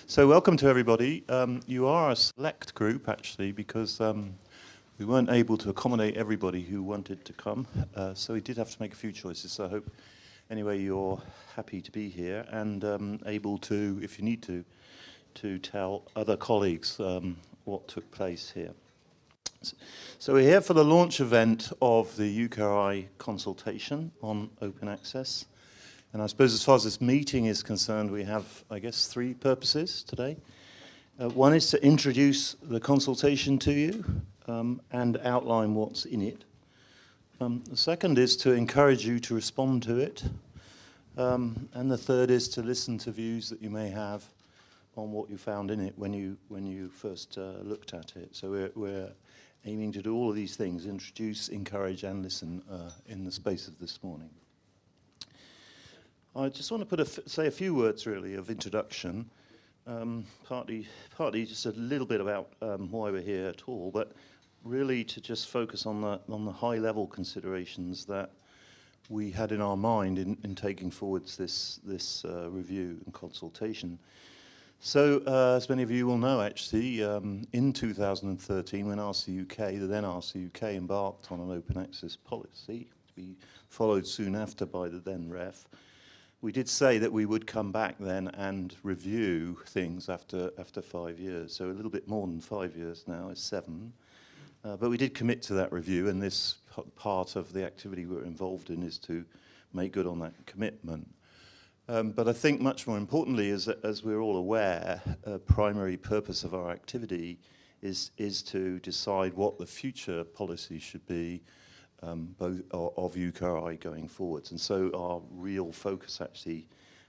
So welcome to everybody. You are a select group, actually, because we weren't able to accommodate everybody who wanted to come. So we did have to make a few choices. So I hope, anyway, you're happy to be here and able to, if you need to tell other colleagues what took place here. So we're here for the launch event of the UKRI Consultation on open access. And I suppose as far as this meeting is concerned, we have, I guess, three purposes today. One is to introduce the consultation to you and outline what's in it. The second is to encourage you to respond to it. And the third is to listen to views that you may have on what you found in it when you first looked at it. So we're aiming to do all of these things: introduce, encourage, and listen in the space of this morning. I just want to say a few words, really, of introduction. Partly just a little bit about why we're here at all, but really to just focus on the high-level considerations that we had in our mind in taking forwards this review and consultation. So, as many of you will know, actually, in 2013, when RC UK, the then RC UK, embarked on an open access policy, to be followed soon after by the then REF, we did say that we would come back then and review things after 5 years. So a little bit more than 5 years now, it's 7. But we did commit to that review, and this part of the activity we're involved in is to make good on that commitment. But I think much more importantly, as we're all aware, a primary purpose of our activity is to decide what the future policy should be, both of UKRI going forwards. And so our real focus actually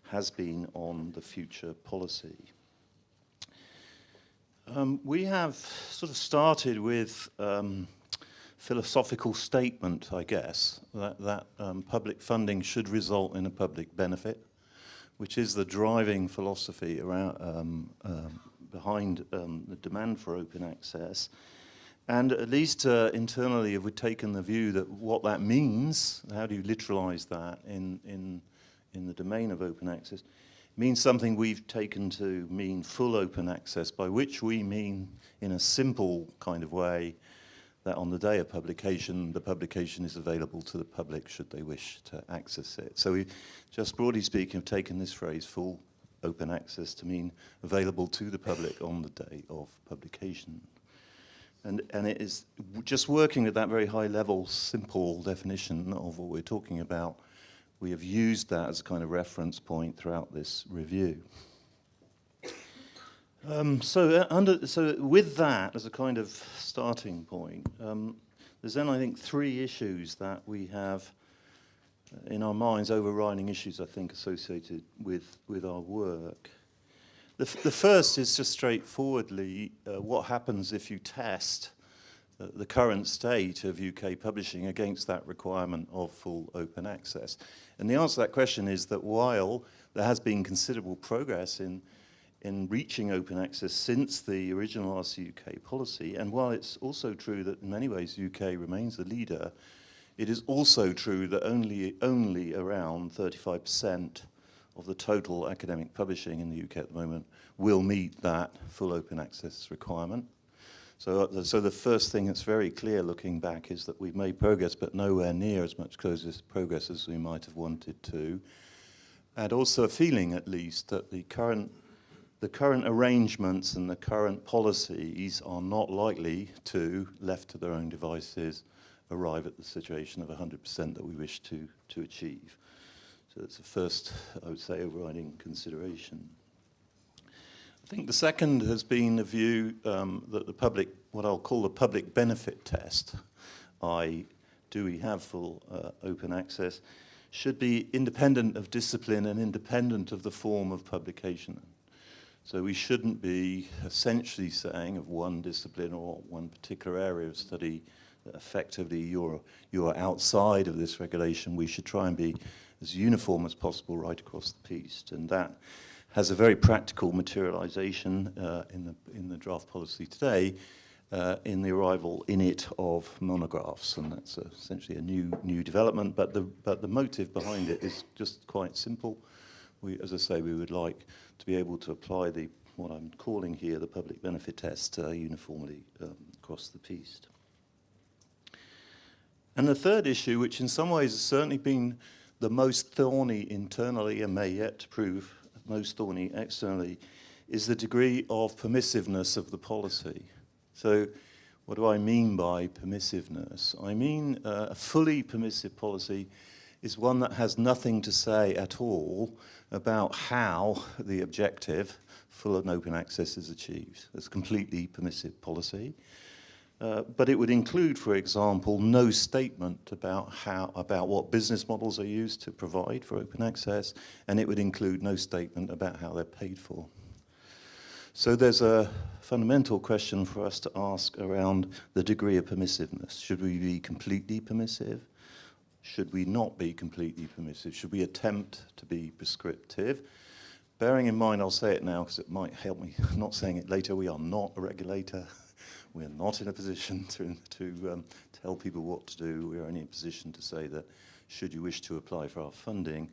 has been on the future policy. We have sort of started with philosophical statement, I guess, that public funding should result in a public benefit, which is the driving philosophy around, behind the demand for open access. And at least internally, have we taken the view that what that means, how do you literalize that in the domain of open access, means something we've taken to mean full open access, by which we mean, in a simple kind of way, that on the day of publication, the publication is available to the public should they wish to access it. So we, just broadly speaking, have taken this phrase, full open access, to mean available to the public on the day of publication. And it is just working with that very high-level, simple definition of what we're talking about. We have used that as a kind of reference point throughout this review. So with that as a kind of starting point, there's then, I think, 3 issues that we have in our minds, overriding issues, I think, associated with our work. The first is just straightforwardly what happens if you test the current state of UK publishing against that requirement of full open access. And the answer to that question is that while there has been considerable progress in reaching open access since the original RC UK policy, and while it's also true that in many ways UK remains the leader, it is also true that only around 35% of the total academic publishing in the UK at the moment will meet that full open access requirement. So the first thing that's very clear looking back is that we've made progress, but nowhere near as much progress as we might have wanted to. And also a feeling, at least, that the current arrangements and the current policies are not likely to, left to their own devices, arrive at the situation of 100% that we wish to achieve. So that's the first, I would say, overriding consideration. I think the second has been a view that the public, what I'll call the public benefit test, do we have full open access, should be independent of discipline and independent of the form of publication. So we shouldn't be essentially saying of one discipline or one particular area of study that effectively you're outside of this regulation. We should try and be as uniform as possible right across the piece, and that has a very practical materialization in the draft policy today in the arrival in it of monographs, and that's essentially a new development. But the motive behind it is just quite simple. As I say, we would like to be able to apply the what I'm calling here the public benefit test uniformly across the piece. And the third issue, which in some ways has certainly been the most thorny internally and may yet to prove most thorny externally, is the degree of permissiveness of the policy. So what do I mean by permissiveness? I mean a fully permissive policy is one that has nothing to say at all about how the objective, full and open access, is achieved. It's a completely permissive policy. But it would include, for example, no statement about what business models are used to provide for open access, and it would include no statement about how they're paid for. So there's a fundamental question for us to ask around the degree of permissiveness. Should we be completely permissive? Should we not be completely permissive? Should we attempt to be prescriptive? Bearing in mind, I'll say it now because it might help me not saying it later, we are not a regulator. We're not in a position to tell people what to do. We're only in a position to say that should you wish to apply for our funding,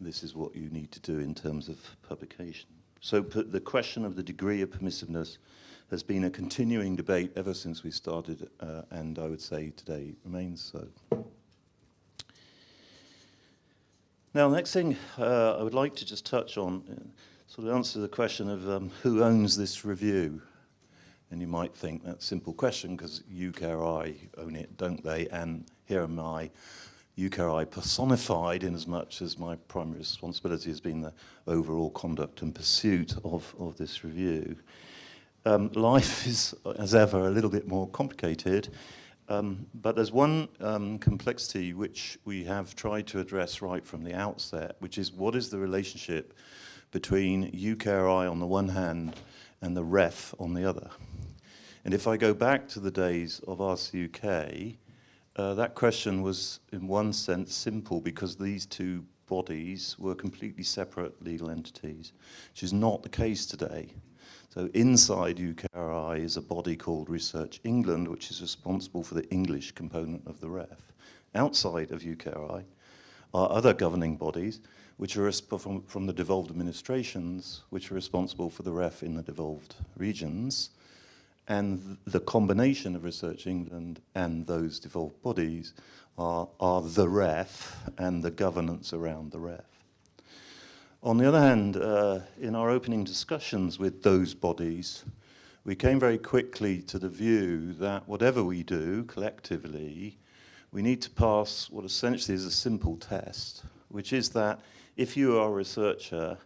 this is what you need to do in terms of publication. So the question of the degree of permissiveness has been a continuing debate ever since we started, and I would say today remains so. Now, the next thing I would like to just touch on, sort of answer the question of who owns this review. And you might think that's a simple question because UKRI own it, don't they? And here am I, UKRI personified, in as much as my primary responsibility has been the overall conduct and pursuit of this review. Life is, as ever, a little bit more complicated, but there's one complexity which we have tried to address right from the outset, which is what is the relationship between UKRI on the one hand and the REF on the other. And if I go back to the days of RCUK, that question was in one sense simple because these two bodies were completely separate legal entities, which is not the case today. So inside UKRI is a body called Research England, which is responsible for the English component of the REF. Outside of UKRI are other governing bodies, which are from the devolved administrations, which are responsible for the REF in the devolved regions. And the combination of Research England and those devolved bodies are the REF and the governance around the REF. On the other hand, in our opening discussions with those bodies, we came very quickly to the view that whatever we do collectively, we need to pass what essentially is a simple test, which is that if you are a researcher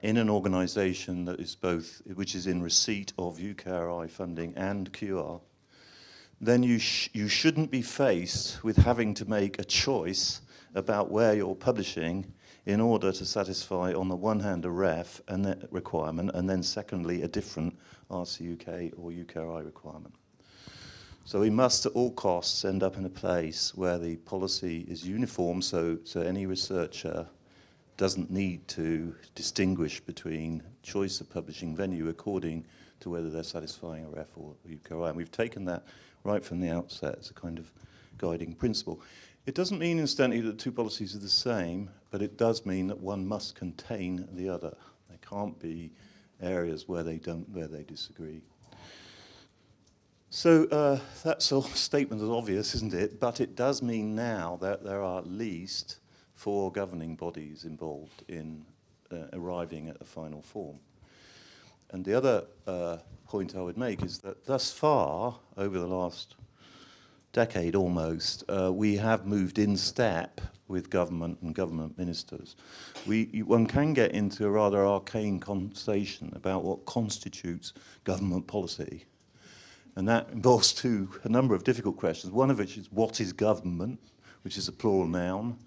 in an organisation that is which is in receipt of UKRI funding and QR, then you shouldn't be faced with having to make a choice about where you're publishing in order to satisfy, on the one hand, a REF and that requirement, and then secondly, a different RCUK or UKRI requirement. So we must, at all costs, end up in a place where the policy is uniform, so any researcher doesn't need to distinguish between choice of publishing venue according to whether they're satisfying a REF or UKRI. And we've taken that right from the outset as a kind of guiding principle. It doesn't mean instantly that two policies are the same, but it does mean that one must contain the other. There can't be areas where they disagree. So that's a statement is obvious, isn't it? But it does mean now that there are at least 4 governing bodies involved in arriving at a final form. And the other point I would make is that thus far, over the last decade almost, we have moved in step with government and government ministers. One can get into a rather arcane conversation about what constitutes government policy. And that involves a number of difficult questions, one of which is what is government, which is a plural noun,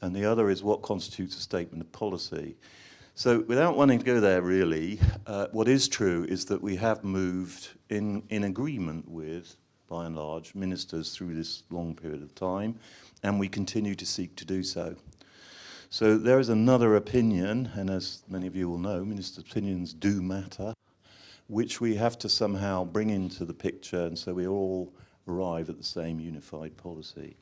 and the other is what constitutes a statement of policy. So without wanting to go there really, what is true is that we have moved in agreement with, by and large, ministers through this long period of time, and we continue to seek to do so. So there is another opinion, and as many of you will know, ministers' opinions do matter, which we have to somehow bring into the picture, and so we're all arrive at the same unified policy.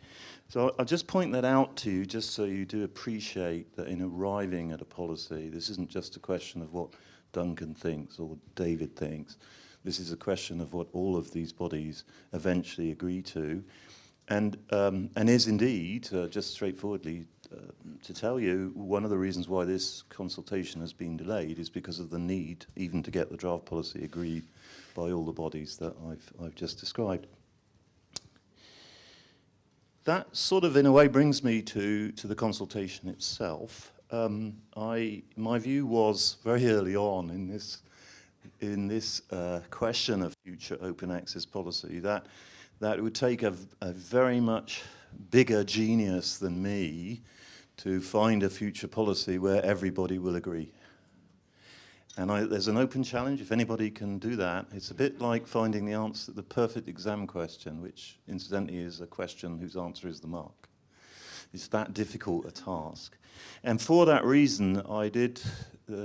So I'll just point that out to you, just so you do appreciate that in arriving at a policy, this isn't just a question of what Duncan thinks or David thinks. This is a question of what all of these bodies eventually agree to, and is indeed, just straightforwardly to tell you, one of the reasons why this consultation has been delayed is because of the need even to get the draft policy agreed by all the bodies that I've just described. That sort of, in a way, brings me to the consultation itself. My view was very early on in this question of future open access policy that it would take a very much bigger genius than me to find a future policy where everybody will agree. And there's an open challenge. If anybody can do that, it's a bit like finding the answer to the perfect exam question, which incidentally is a question whose answer is the mark. It's that difficult a task. And for that reason, I did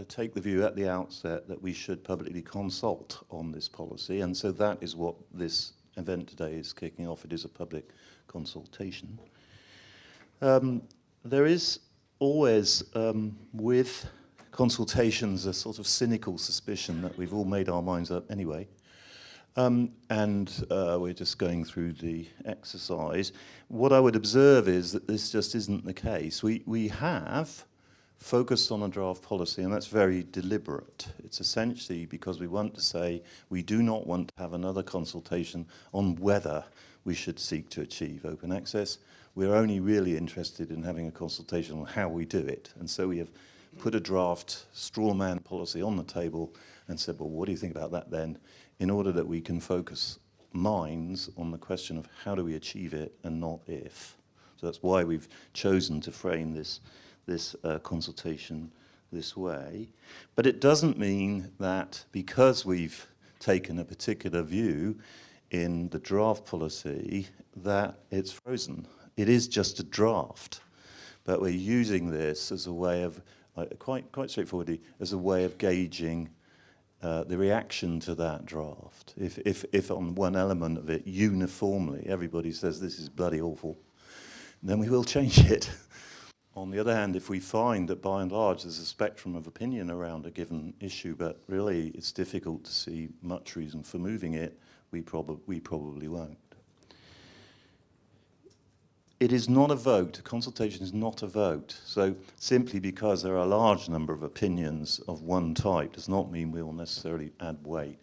take the view at the outset that we should publicly consult on this policy. And so that is what this event today is kicking off. It is a public consultation. There is always, with consultations, a sort of cynical suspicion that we've all made our minds up anyway. And we're just going through the exercise. What I would observe is that this just isn't the case. We have focused on a draft policy, and that's very deliberate. It's essentially because we want to say we do not want to have another consultation on whether we should seek to achieve open access. We're only really interested in having a consultation on how we do it. And so we have put a draft straw man policy on the table and said, well, what do you think about that then? In order that we can focus minds on the question of how do we achieve it and not if. So that's why we've chosen to frame this consultation this way. But it doesn't mean that because we've taken a particular view in the draft policy that it's frozen. It is just a draft, but we're using this as a way of, quite straightforwardly, as a way of gauging the reaction to that draft. If on one element of it uniformly everybody says this is bloody awful, then we will change it. On the other hand, if we find that by and large there's a spectrum of opinion around a given issue, but really it's difficult to see much reason for moving it, we probably won't. It is not a vote. A consultation is not a vote. So simply because there are a large number of opinions of one type does not mean we will necessarily add weight.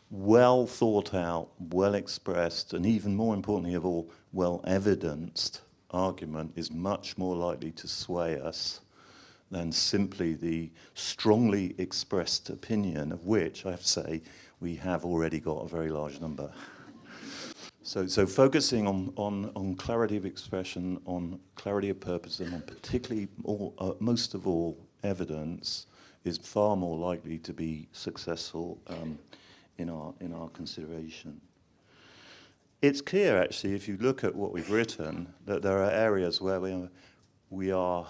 Well thought out, well expressed, and even more importantly of all, well evidenced argument is much more likely to sway us than simply the strongly expressed opinion, of which, I have to say, we have already got a very large number. So focusing on clarity of expression, on clarity of purpose, and on particularly, most of all, evidence is far more likely to be successful in our consideration. It's clear, actually, if you look at what we've written, that there are areas where we are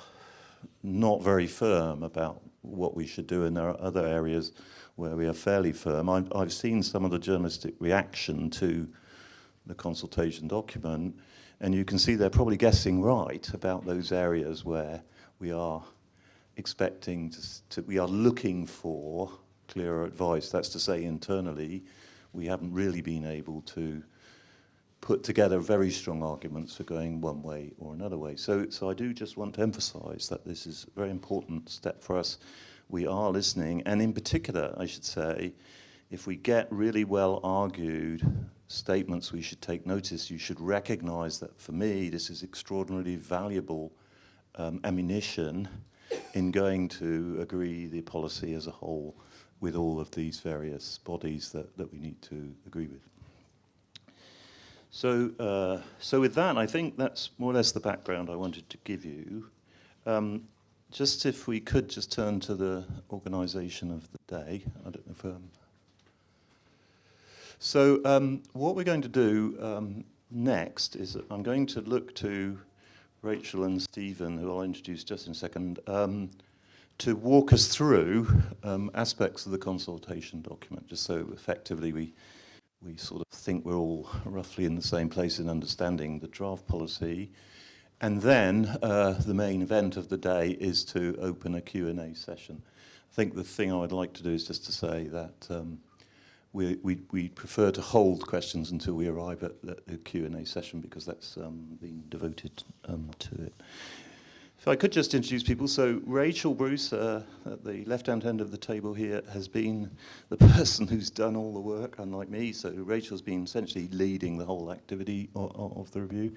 not very firm about what we should do, and there are other areas where we are fairly firm. I've seen some of the journalistic reaction to the consultation document, and you can see they're probably guessing right about those areas where we are expecting we are looking for clearer advice. That's to say, internally, we haven't really been able to put together very strong arguments for going one way or another way. So I do just want to emphasize that this is a very important step for us. We are listening, and in particular, I should say, if we get really well argued statements, we should take notice. You should recognize that, for me, this is extraordinarily valuable ammunition in going to agree the policy as a whole with all of these various bodies that we need to agree with. So with that, I think that's more or less the background I wanted to give you. Just if we could just turn to the organisation of the day. I don't know if... So what we're going to do next is that I'm going to look to Rachel and Stephen, who I'll introduce just in a second, to walk us through aspects of the consultation document, just so effectively we we sort of think we're all roughly in the same place in understanding the draft policy. And then the main event of the day is to open a Q&A session. I think the thing I would like to do is just to say that we prefer to hold questions until we arrive at the Q&A session, because that's been devoted to it. If I could just introduce people. So Rachel Bruce, at the left-hand end of the table here, has been the person who's done all the work, unlike me. So Rachel's been essentially leading the whole activity of the review.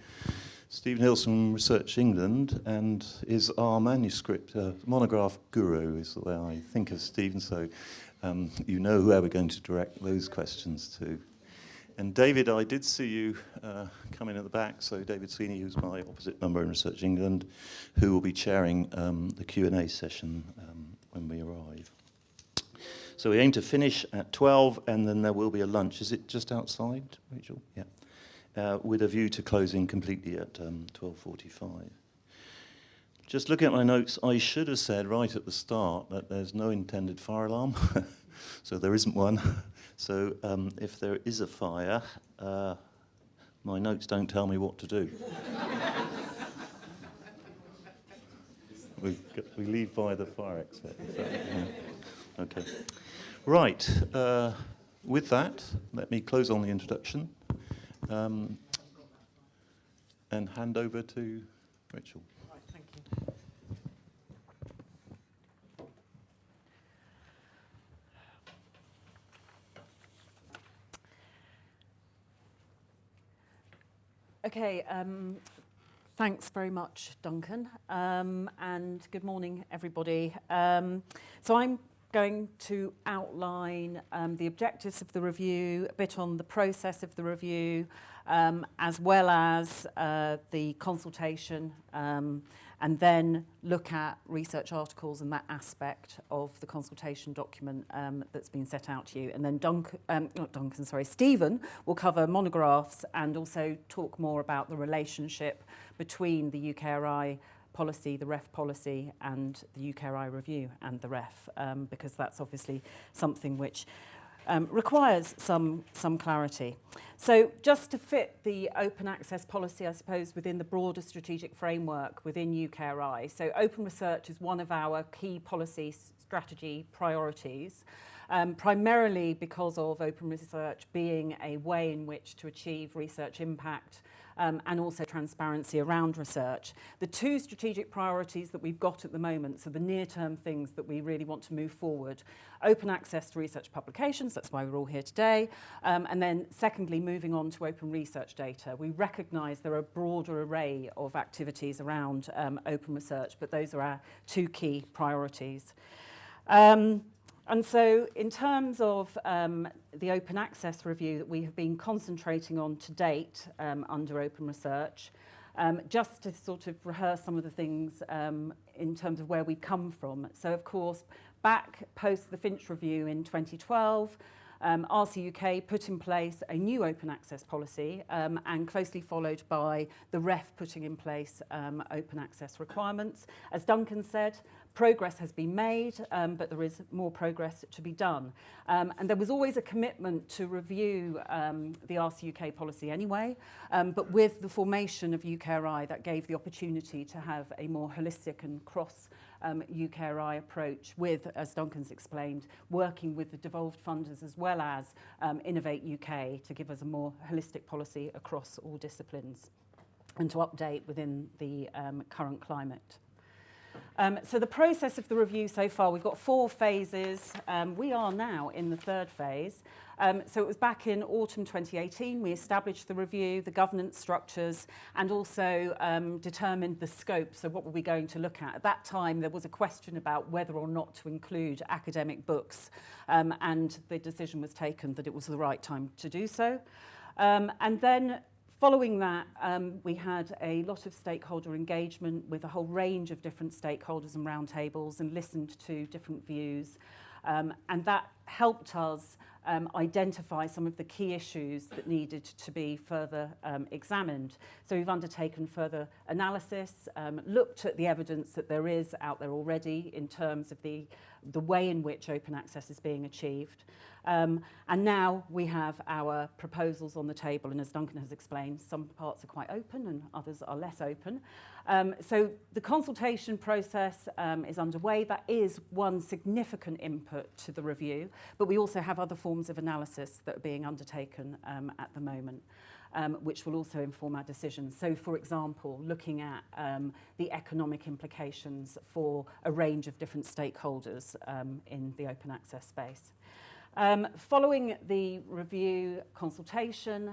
Stephen Hills from Research England, and is our manuscript monograph guru, is the way I think of Stephen. So you know where we're going to direct those questions to. And David, I did see you come in at the back, so David Sweeney, who's my opposite number in Research England, who will be chairing the Q&A session when we arrive. So we aim to finish at 12, and then there will be a lunch. Is it just outside, Rachel? Yeah. With a view to closing completely at 12:45. Just looking at my notes, I should have said right at the start that there's no intended fire alarm, so there isn't one. So if there is a fire, my notes don't tell me what to do. We leave via the fire exit. Yeah. Okay. Right. With that, let me close on the introduction and hand over to Rachel. Right, thank you. Okay, thanks very much, Duncan, and good morning, everybody. So I'm going to outline the objectives of the review, a bit on the process of the review, as well as the consultation, and then look at research articles and that aspect of the consultation document that's been set out to you. And then Stephen will cover monographs and also talk more about the relationship between the UKRI policy, the REF policy, and the UKRI review and the REF, because that's obviously something which requires some clarity. So just to fit the open access policy, I suppose, within the broader strategic framework within UKRI. So open research is one of our key policy strategy priorities, primarily because of open research being a way in which to achieve research impact and also transparency around research. The two strategic priorities that we've got at the moment, so the near-term things that we really want to move forward, open access to research publications, that's why we're all here today, and then secondly, moving on to open research data. We recognise there are a broader array of activities around open research, but those are our two key priorities. And so in terms of the open access review that we have been concentrating on to date under open research, just to sort of rehearse some of the things in terms of where we've come from. So of course, back post the Finch review in 2012, RC UK put in place a new open access policy and closely followed by the REF putting in place open access requirements. As Duncan said, progress has been made, but there is more progress to be done. And there was always a commitment to review the RC UK policy anyway, but with the formation of UKRI, that gave the opportunity to have a more holistic and cross UKRI approach with, as Duncan's explained, working with the devolved funders as well as Innovate UK to give us a more holistic policy across all disciplines and to update within the current climate. So the process of the review so far, we've got 4 phases. We are now in the 3rd phase. So it was back in autumn 2018, we established the review, the governance structures, and also determined the scope, so what were we going to look at. At that time, there was a question about whether or not to include academic books, and the decision was taken that it was the right time to do so. And then following that, we had a lot of stakeholder engagement with a whole range of different stakeholders and roundtables and listened to different views. And that helped us identify some of the key issues that needed to be further examined. So we've undertaken further analysis, looked at the evidence that there is out there already in terms of the way in which open access is being achieved. And now we have our proposals on the table, and as Duncan has explained, some parts are quite open and others are less open. So the consultation process is underway. That is one significant input to the review, but we also have other forms of analysis that are being undertaken at the moment, which will also inform our decisions. So, for example, looking at the economic implications for a range of different stakeholders in the open access space. Following the review consultation,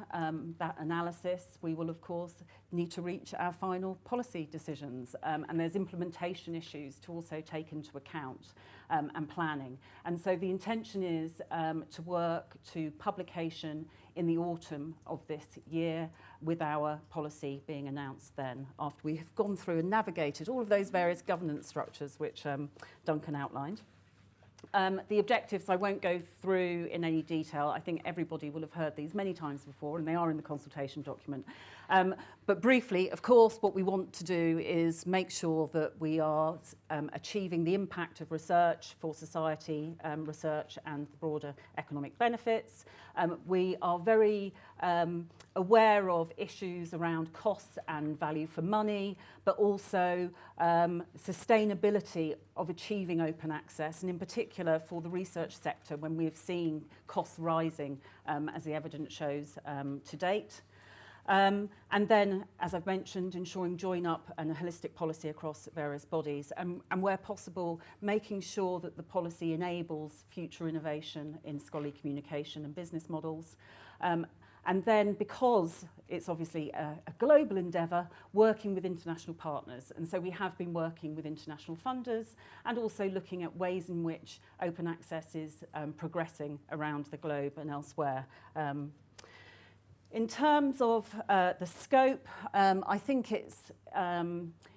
that analysis, we will of course need to reach our final policy decisions, and there's implementation issues to also take into account and planning. And so the intention is to work to publication in the autumn of this year, with our policy being announced then, after we have gone through and navigated all of those various governance structures which Duncan outlined. The objectives I won't go through in any detail. I think everybody will have heard these many times before, and they are in the consultation document. But briefly, of course, what we want to do is make sure that we are achieving the impact of research for society, research and the broader economic benefits. We are very aware of issues around costs and value for money, but also sustainability of achieving open access, and in particular for the research sector when we've seen costs rising, as the evidence shows to date. And then, as I've mentioned, ensuring join-up and a holistic policy across various bodies, and where possible, making sure that the policy enables future innovation in scholarly communication and business models. And then, because it's obviously a global endeavour, working with international partners. And so we have been working with international funders and also looking at ways in which open access is progressing around the globe and elsewhere. In terms of the scope, I think it's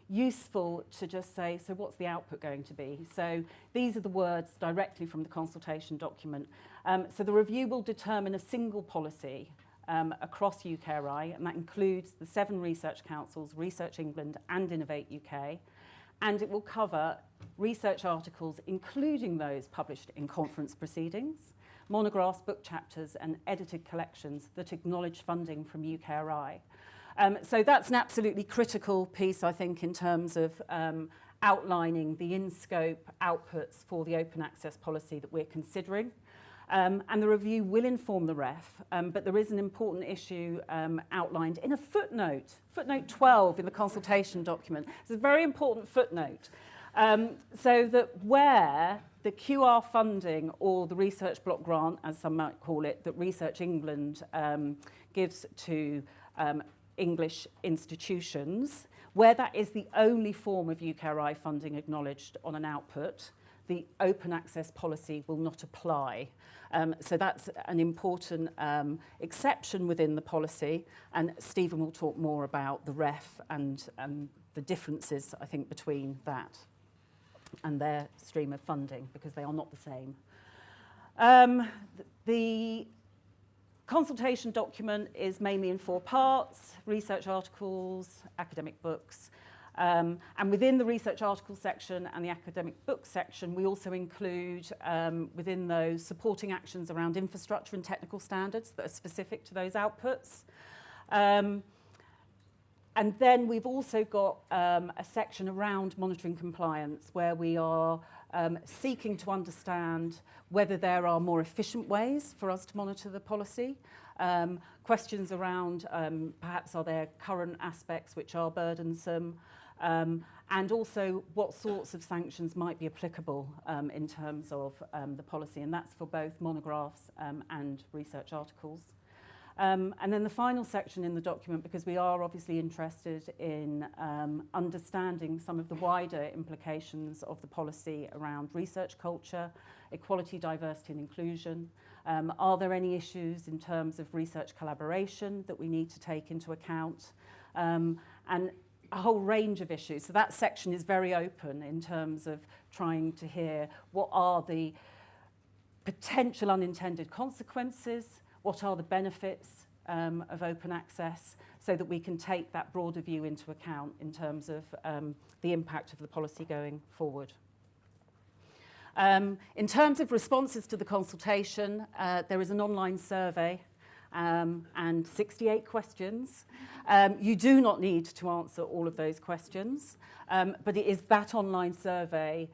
useful to just say, so what's the output going to be? So these are the words directly from the consultation document. So the review will determine a single policy across UKRI, and that includes the 7 research councils, Research England and Innovate UK, and it will cover research articles, including those published in conference proceedings, monographs, book chapters and edited collections that acknowledge funding from UKRI. So that's an absolutely critical piece, I think, in terms of outlining the in-scope outputs for the open access policy that we're considering. And the review will inform the REF, but there is an important issue outlined in a footnote 12 in the consultation document. It's a very important footnote. So that where the QR funding or the research block grant, as some might call it, that Research England gives to English institutions, where that is the only form of UKRI funding acknowledged on an output, the open access policy will not apply. So that's an important exception within the policy, and Stephen will talk more about the REF and the differences, I think, between that and their stream of funding, because they are not the same. The consultation document is mainly in 4 parts: research articles, academic books, and within the research article section and the academic book section, we also include within those supporting actions around infrastructure and technical standards that are specific to those outputs. And then we've also got a section around monitoring compliance, where we are seeking to understand whether there are more efficient ways for us to monitor the policy. Questions around perhaps are there current aspects which are burdensome, and also what sorts of sanctions might be applicable in terms of the policy, and that's for both monographs and research articles. And then the final section in the document, because we are obviously interested in understanding some of the wider implications of the policy around research culture, equality, diversity and inclusion. Are there any issues in terms of research collaboration that we need to take into account? And a whole range of issues. So that section is very open in terms of trying to hear what are the potential unintended consequences, what are the benefits of open access, so that we can take that broader view into account in terms of the impact of the policy going forward. In terms of responses to the consultation, there is an online survey and 68 questions. You do not need to answer all of those questions, but it is that online survey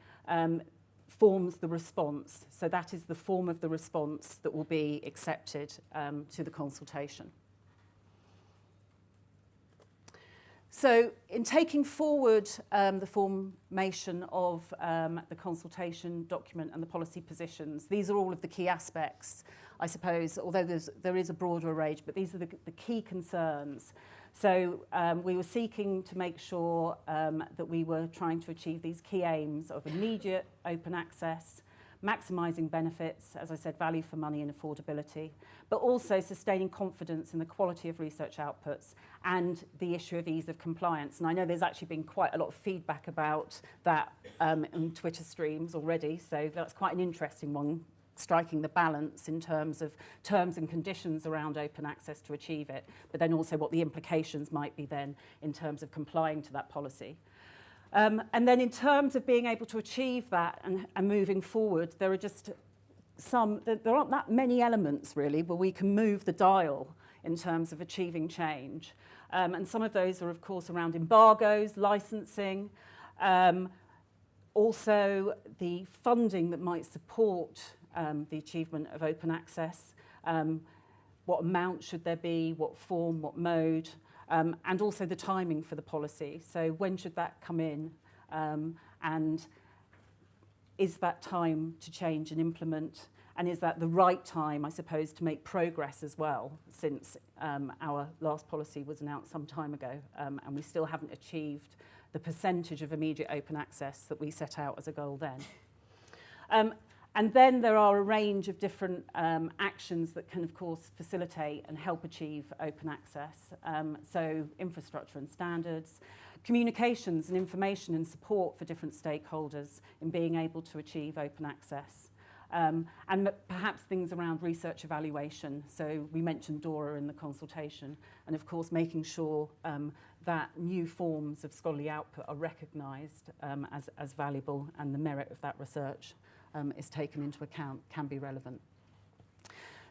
forms the response. So that is the form of the response that will be accepted to the consultation. So in taking forward the formation of the consultation document and the policy positions, these are all of the key aspects, I suppose, although there is a broader range, but these are the key concerns. So we were seeking to make sure that we were trying to achieve these key aims of immediate open access, maximising benefits, as I said, value for money and affordability, but also sustaining confidence in the quality of research outputs and the issue of ease of compliance. And I know there's actually been quite a lot of feedback about that in Twitter streams already, so that's quite an interesting one, striking the balance in terms of terms and conditions around open access to achieve it, but then also what the implications might be then in terms of complying to that policy. And then in terms of being able to achieve that and moving forward, there are just there aren't that many elements really where we can move the dial in terms of achieving change. And some of those are of course around embargoes, licensing, also the funding that might support the achievement of open access, what amount should there be, what form, what mode, and also the timing for the policy. So when should that come in, and is that time to change and implement, and is that the right time, I suppose, to make progress as well, since our last policy was announced some time ago, and we still haven't achieved the percentage of immediate open access that we set out as a goal then. And then there are a range of different actions that can, of course, facilitate and help achieve open access. So infrastructure and standards, communications and information and support for different stakeholders in being able to achieve open access. And perhaps things around research evaluation. So we mentioned DORA in the consultation, and of course making sure that new forms of scholarly output are recognised as valuable, and the merit of that research is taken into account, can be relevant.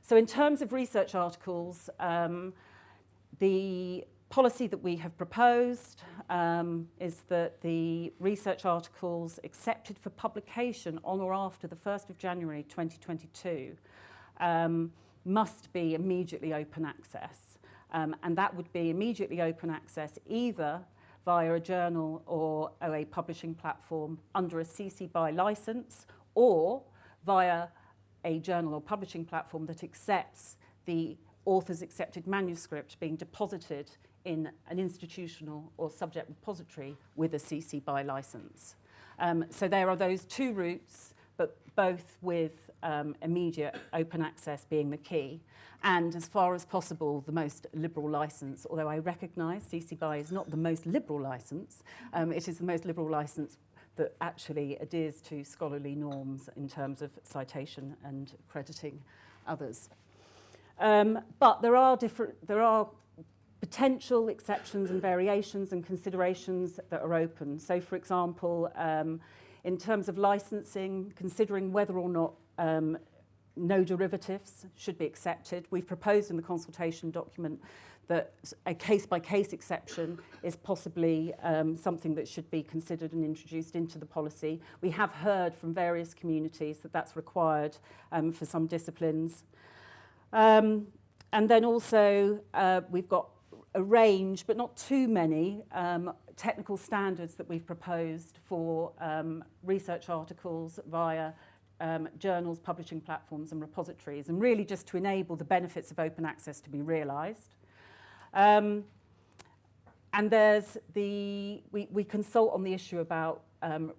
So in terms of research articles, the policy that we have proposed is that the research articles accepted for publication on or after the 1st of January 2022 must be immediately open access. And that would be immediately open access either via a journal or a publishing platform under a CC BY licence, or via a journal or publishing platform that accepts the author's accepted manuscript being deposited in an institutional or subject repository with a CC BY licence. So there are those two routes, but both with immediate open access being the key, and as far as possible the most liberal licence, although I recognise CC BY is not the most liberal licence, it is the most liberal licence that actually adheres to scholarly norms in terms of citation and crediting others. But there are potential exceptions and variations and considerations that are open. So, for example, in terms of licensing, considering whether or not no derivatives should be accepted, we've proposed in the consultation document that a case-by-case exception is possibly something that should be considered and introduced into the policy. We have heard from various communities that that's required for some disciplines. And then also we've got a range, but not too many, technical standards that we've proposed for research articles via journals, publishing platforms and repositories, and really just to enable the benefits of open access to be realised. And there's we consult on the issue about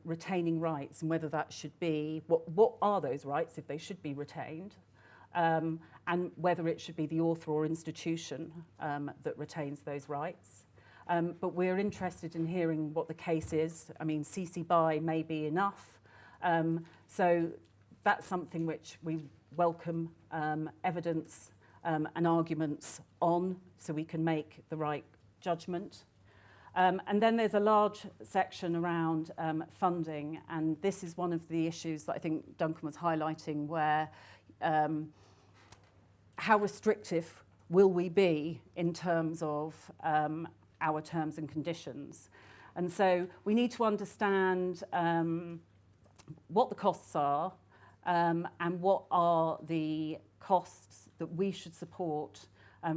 retaining rights and whether that should be, what are those rights if they should be retained, and whether it should be the author or institution that retains those rights. But we're interested in hearing what the case is. I mean, CC BY may be enough. So that's something which we welcome evidence and arguments on, so we can make the right judgment. And then there's a large section around funding, and this is one of the issues that I think Duncan was highlighting, where how restrictive will we be in terms of our terms and conditions. And so we need to understand what the costs are and what are the costs that we should support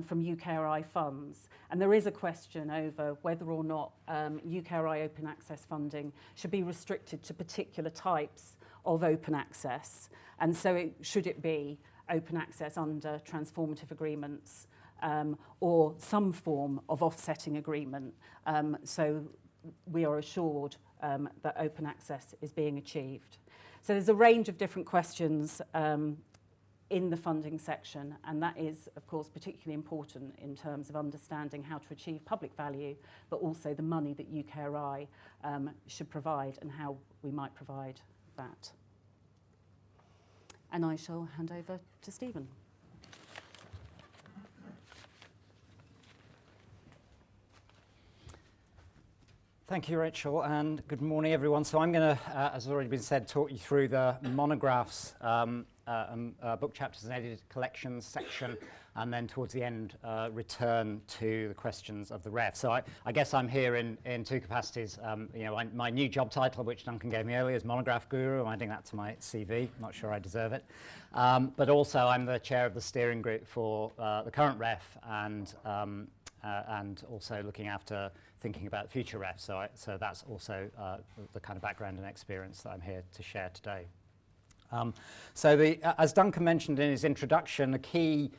from UKRI funds. And there is a question over whether or not UKRI open access funding should be restricted to particular types of open access. And so should it be open access under transformative agreements or some form of offsetting agreement, so we are assured that open access is being achieved. So there's a range of different questions in the funding section, and that is, of course, particularly important in terms of understanding how to achieve public value, but also the money that UKRI should provide and how we might provide that. And I shall hand over to Stephen. Thank you, Rachel, and good morning, everyone. So I'm going to, as has already been said, talk you through the Monographs, book chapters and edited collections section, and then towards the end, return to the questions of the ref. So I guess I'm here in two capacities. My new job title, which Duncan gave me earlier, is Monograph Guru. I'm adding that to my CV. Not sure I deserve it. But also, I'm the chair of the steering group for the current ref, and also looking after thinking about future refs. So that's also the kind of background and experience that I'm here to share today. As Duncan mentioned in his introduction, the key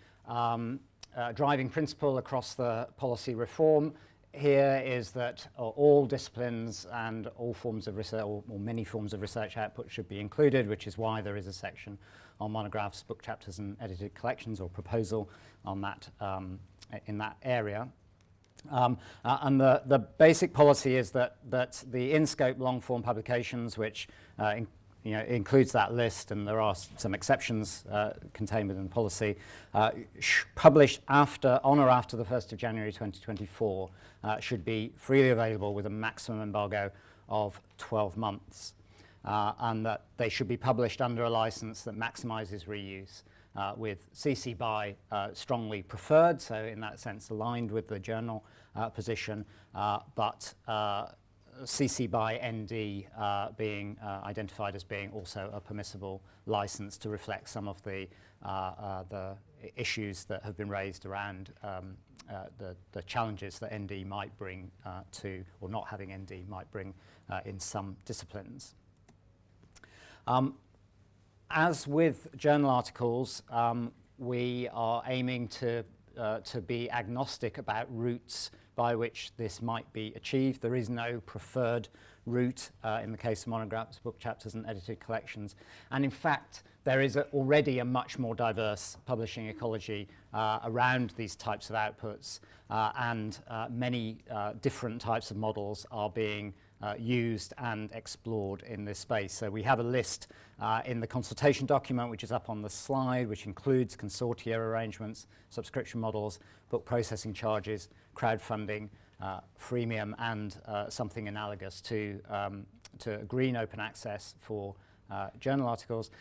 driving principle across the policy reform here is that all disciplines and all forms of research, or many forms of research output, should be included, which is why there is a section on monographs, book chapters and edited collections, or proposal on that in that area. And the basic policy is that the in-scope long-form publications, which includes that list, and there are some exceptions contained within the policy, published on or after the 1st of January 2024, should be freely available with a maximum embargo of 12 months, and that they should be published under a license that maximizes reuse, with CC BY strongly preferred, so in that sense aligned with the journal position, but CC BY ND being identified as being also a permissible license to reflect some of the issues that have been raised around the challenges that ND might bring to, or not having ND might bring in some disciplines. As with journal articles, we are aiming to be agnostic about routes by which this might be achieved. There is no preferred route in the case of monographs, book chapters and edited collections. And in fact, there is already a much more diverse publishing ecology around these types of outputs, and many different types of models are being used and explored in this space. So we have a list in the consultation document, which is up on the slide, which includes consortia arrangements, subscription models, book processing charges, crowdfunding, freemium, and something analogous to green open access for journal articles.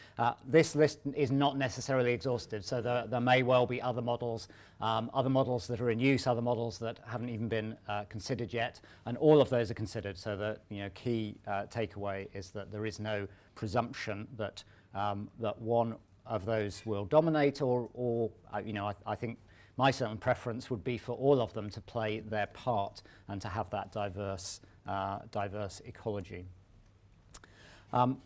This list is not necessarily exhaustive, so there may well be other models that are in use, other models that haven't even been considered yet, and all of those are considered. So the key takeaway is that there is no presumption that that one of those will dominate, or I think my certain preference would be for all of them to play their part and to have that diverse ecology.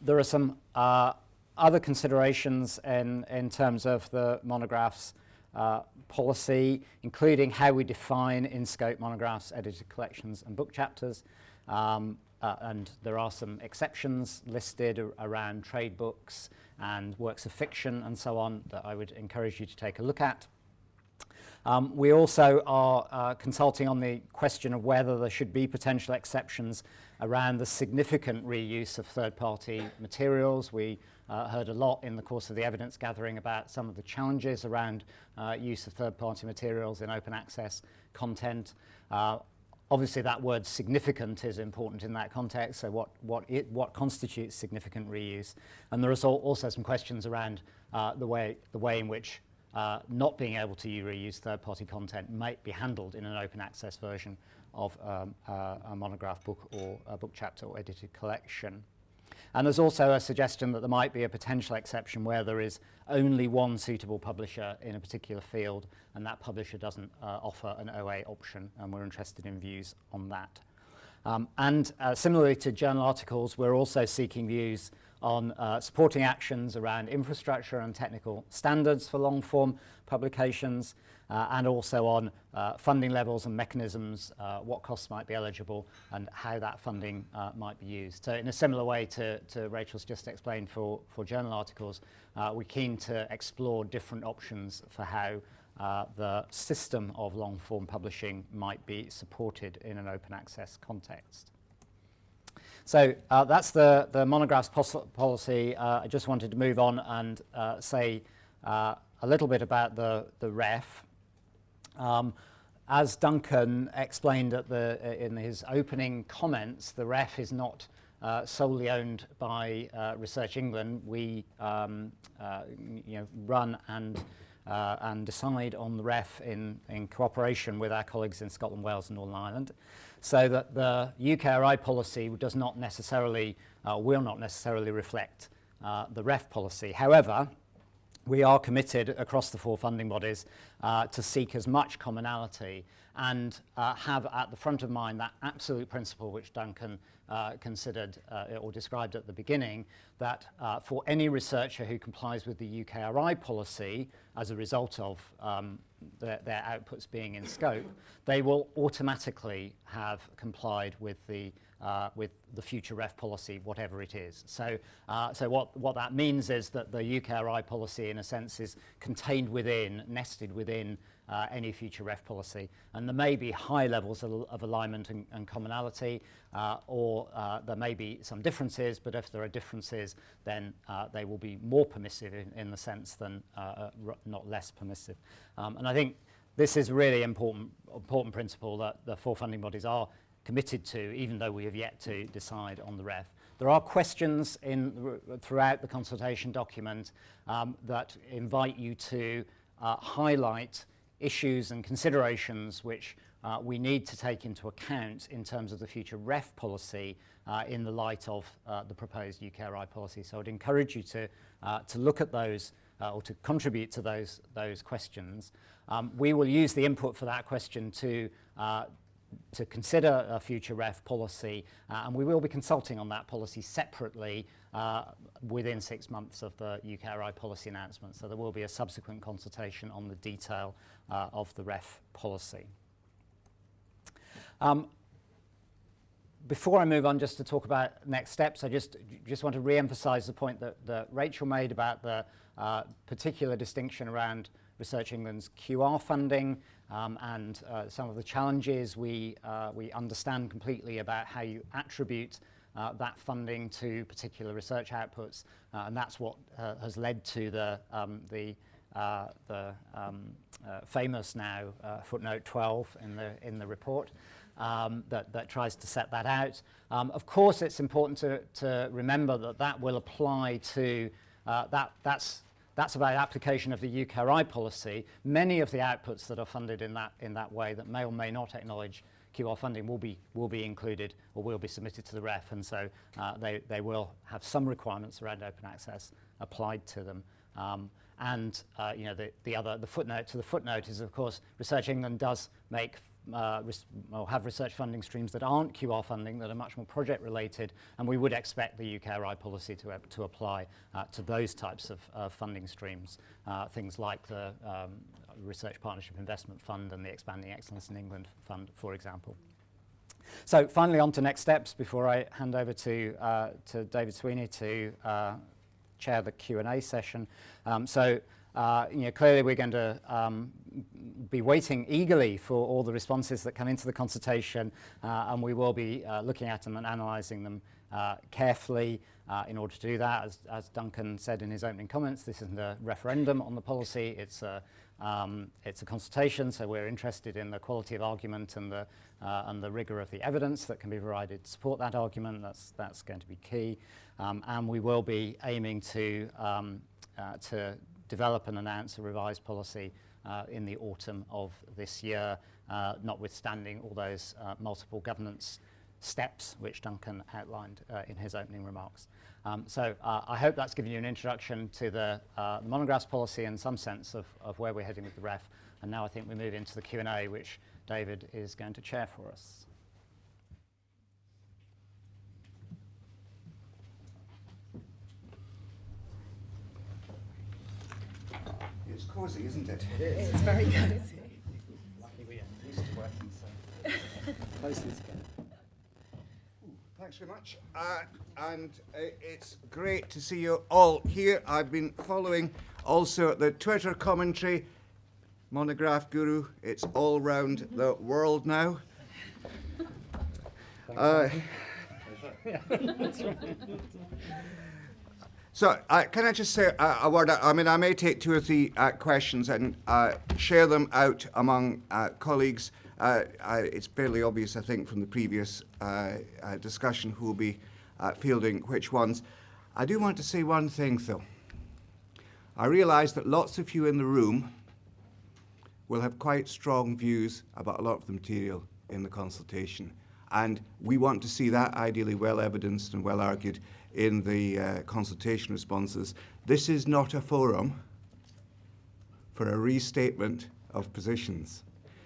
There are some other considerations in terms of the monographs policy, including how we define in-scope monographs, edited collections and book chapters. And there are some exceptions listed around trade books and works of fiction and so on that I would encourage you to take a look at. We also are consulting on the question of whether there should be potential exceptions around the significant reuse of third-party materials. We heard a lot in the course of the evidence gathering about some of the challenges around use of third-party materials in open access content. Obviously, that word significant is important in that context, so what constitutes significant reuse? And there are also some questions around the way in which not being able to reuse third-party content might be handled in an open access version of a monograph book or a book chapter or edited collection. And there's also a suggestion that there might be a potential exception where there is only one suitable publisher in a particular field, and that publisher doesn't offer an OA option, and we're interested in views on that. And similarly to journal articles, we're also seeking views on supporting actions around infrastructure and technical standards for long-form publications, and also on funding levels and mechanisms, what costs might be eligible, and how that funding might be used. So in a similar way to Rachel's just explained for journal articles, we're keen to explore different options for how the system of long-form publishing might be supported in an open access context. So that's the monographs policy. I just wanted to move on and say a little bit about the REF. As Duncan explained in his opening comments, the REF is not solely owned by Research England. We run and decide on the REF in cooperation with our colleagues in Scotland, Wales and Northern Ireland, so that the UKRI policy does not necessarily, will not necessarily reflect the REF policy. However, we are committed across the four funding bodies to seek as much commonality and have at the front of mind that absolute principle which Duncan considered or described at the beginning, that for any researcher who complies with the UKRI policy as a result of their outputs being in scope, they will automatically have complied with the future REF policy, whatever it is. So what that means is that the UKRI policy, in a sense, is contained within, nested within any future REF policy. And there may be high levels of alignment and commonality, or there may be some differences, but if there are differences, then they will be more permissive in the sense than not less permissive. And I think this is a really important principle that the four funding bodies are committed to, even though we have yet to decide on the REF. There are questions throughout the consultation document that invite you to highlight issues and considerations which we need to take into account in terms of the future REF policy in the light of the proposed UKRI policy. So I'd encourage you to look at those or to contribute to those questions. We will use the input for that question to consider a future REF policy, and we will be consulting on that policy separately within 6 months of the UKRI policy announcement. So there will be a subsequent consultation on the detail of the REF policy. Before I move on just to talk about next steps, I just want to re-emphasise the point that Rachel made about the particular distinction around Research England's QR funding and some of the challenges we understand completely about how you attribute that funding to particular research outputs, and that's what has led to the famous now footnote 12 in the report that tries to set that out. Of course, it's important to remember that will apply to that's about application of the UKRI policy. Many of the outputs that are funded in that way that may or may not acknowledge QR funding will be included or will be submitted to the REF, and so they will have some requirements around open access applied to them. The footnote to the footnote is, of course, Research England does make have research funding streams that aren't QR funding, that are much more project related, and we would expect the UKRI policy to apply to those types of funding streams, things like the Research Partnership Investment Fund and the Expanding Excellence in England Fund, for example. So finally, on to next steps before I hand over to David Sweeney to chair the Q&A session. clearly we're going to be waiting eagerly for all the responses that come into the consultation, and we will be looking at them and analysing them carefully. In order to do that, as Duncan said in his opening comments, this isn't a referendum on the policy, it's a consultation, so we're interested in the quality of argument and the rigour of the evidence that can be provided to support that argument. That's going to be key. And we will be aiming to develop and announce a revised policy in the autumn of this year, notwithstanding all those multiple governance steps which Duncan outlined in his opening remarks. So I hope that's given you an introduction to the Monographs policy and some sense of where we're heading with the ref. And now I think we move into the Q&A, which David is going to chair for us. It's cosy, isn't it? It is. It's very cosy. Lucky we are used to working so closely together. Thanks very much. And it's great to see you all here. I've been following also the Twitter commentary. Monograph Guru, it's all round the world now. So can I just say a word? I mean, I may take 2 or 3 questions and share them out among colleagues. It's fairly obvious, I think, from the previous discussion who will be fielding which ones. I do want to say one thing, though. I realise that lots of you in the room will have quite strong views about a lot of the material in the consultation. And we want to see that ideally well evidenced and well argued in the consultation responses. This is not a forum for a restatement of positions,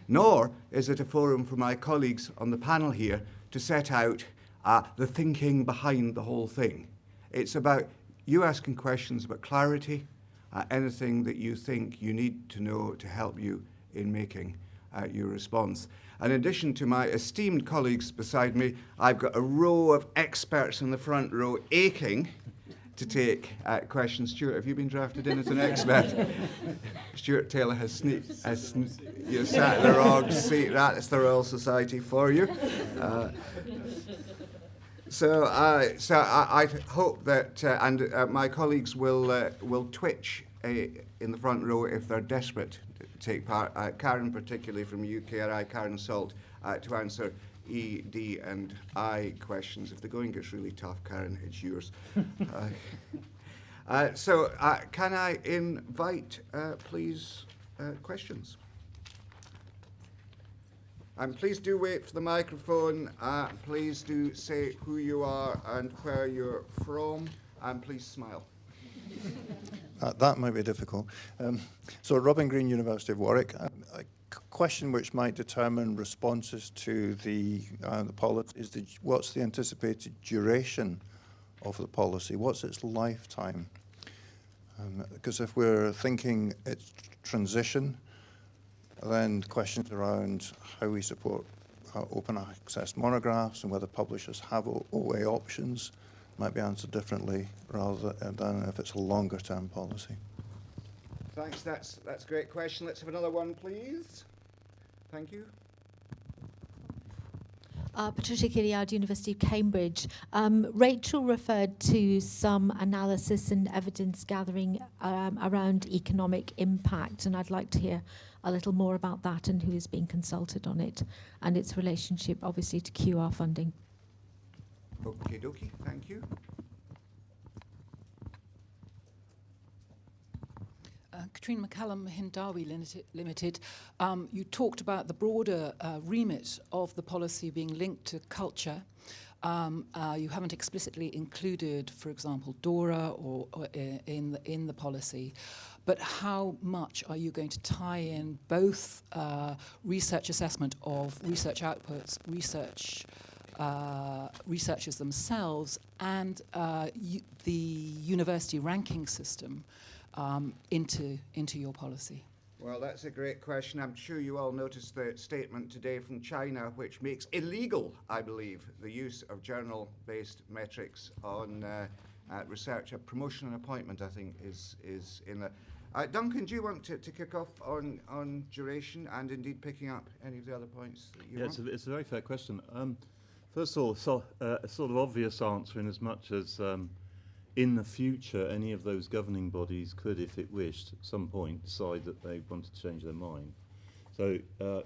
nor is it a forum for my colleagues on the panel here to set out the thinking behind the whole thing. It's about you asking questions about clarity, anything that you think you need to know to help you in making your response. And in addition to my esteemed colleagues beside me, I've got a row of experts in the front row aching to take questions. Stuart, have you been drafted in as an expert? Stuart Taylor has sat in the wrong seat. That's the Royal Society for you. So I hope that, and my colleagues will twitch in the front row if they're desperate to take part. Karen, particularly from UKRI, Karen Salt, to answer E, D, and I questions. If the going gets really tough, Karen, it's yours. So can I invite, please, questions? And please do wait for the microphone. Please do say who you are and where you're from. And please smile. That might be difficult. So Robin Green, University of Warwick. A question which might determine responses to the policy is what's the anticipated duration of the policy? What's its lifetime? Because if we're thinking it's transition, then questions around how we support open access monographs and whether publishers have OA options might be answered differently rather than if it's a longer term policy. Thanks, that's a great question. Let's have another one, please. Thank you. Patricia Gilliard, University of Cambridge. Rachel referred to some analysis and evidence gathering around economic impact, and I'd like to hear a little more about that and who is being consulted on it and its relationship, obviously, to QR funding. Okie dokie, thank you. Katrina McCallum, Hindawi Limited. You talked about the broader remit of the policy being linked to culture. You haven't explicitly included, for example, DORA or in the policy. But how much are you going to tie in both research assessment of research outputs, researchers themselves, and the university ranking system into your policy? Well, that's a great question. I'm sure you all noticed the statement today from China, which makes illegal, I believe, the use of journal-based metrics on research. A promotion and appointment, I think, is in Duncan, do you want to kick off on duration and indeed picking up any of the other points that you want? It's a very fair question. First of all, a sort of obvious answer in as much as in the future, any of those governing bodies could, if it wished, at some point decide that they wanted to change their mind. So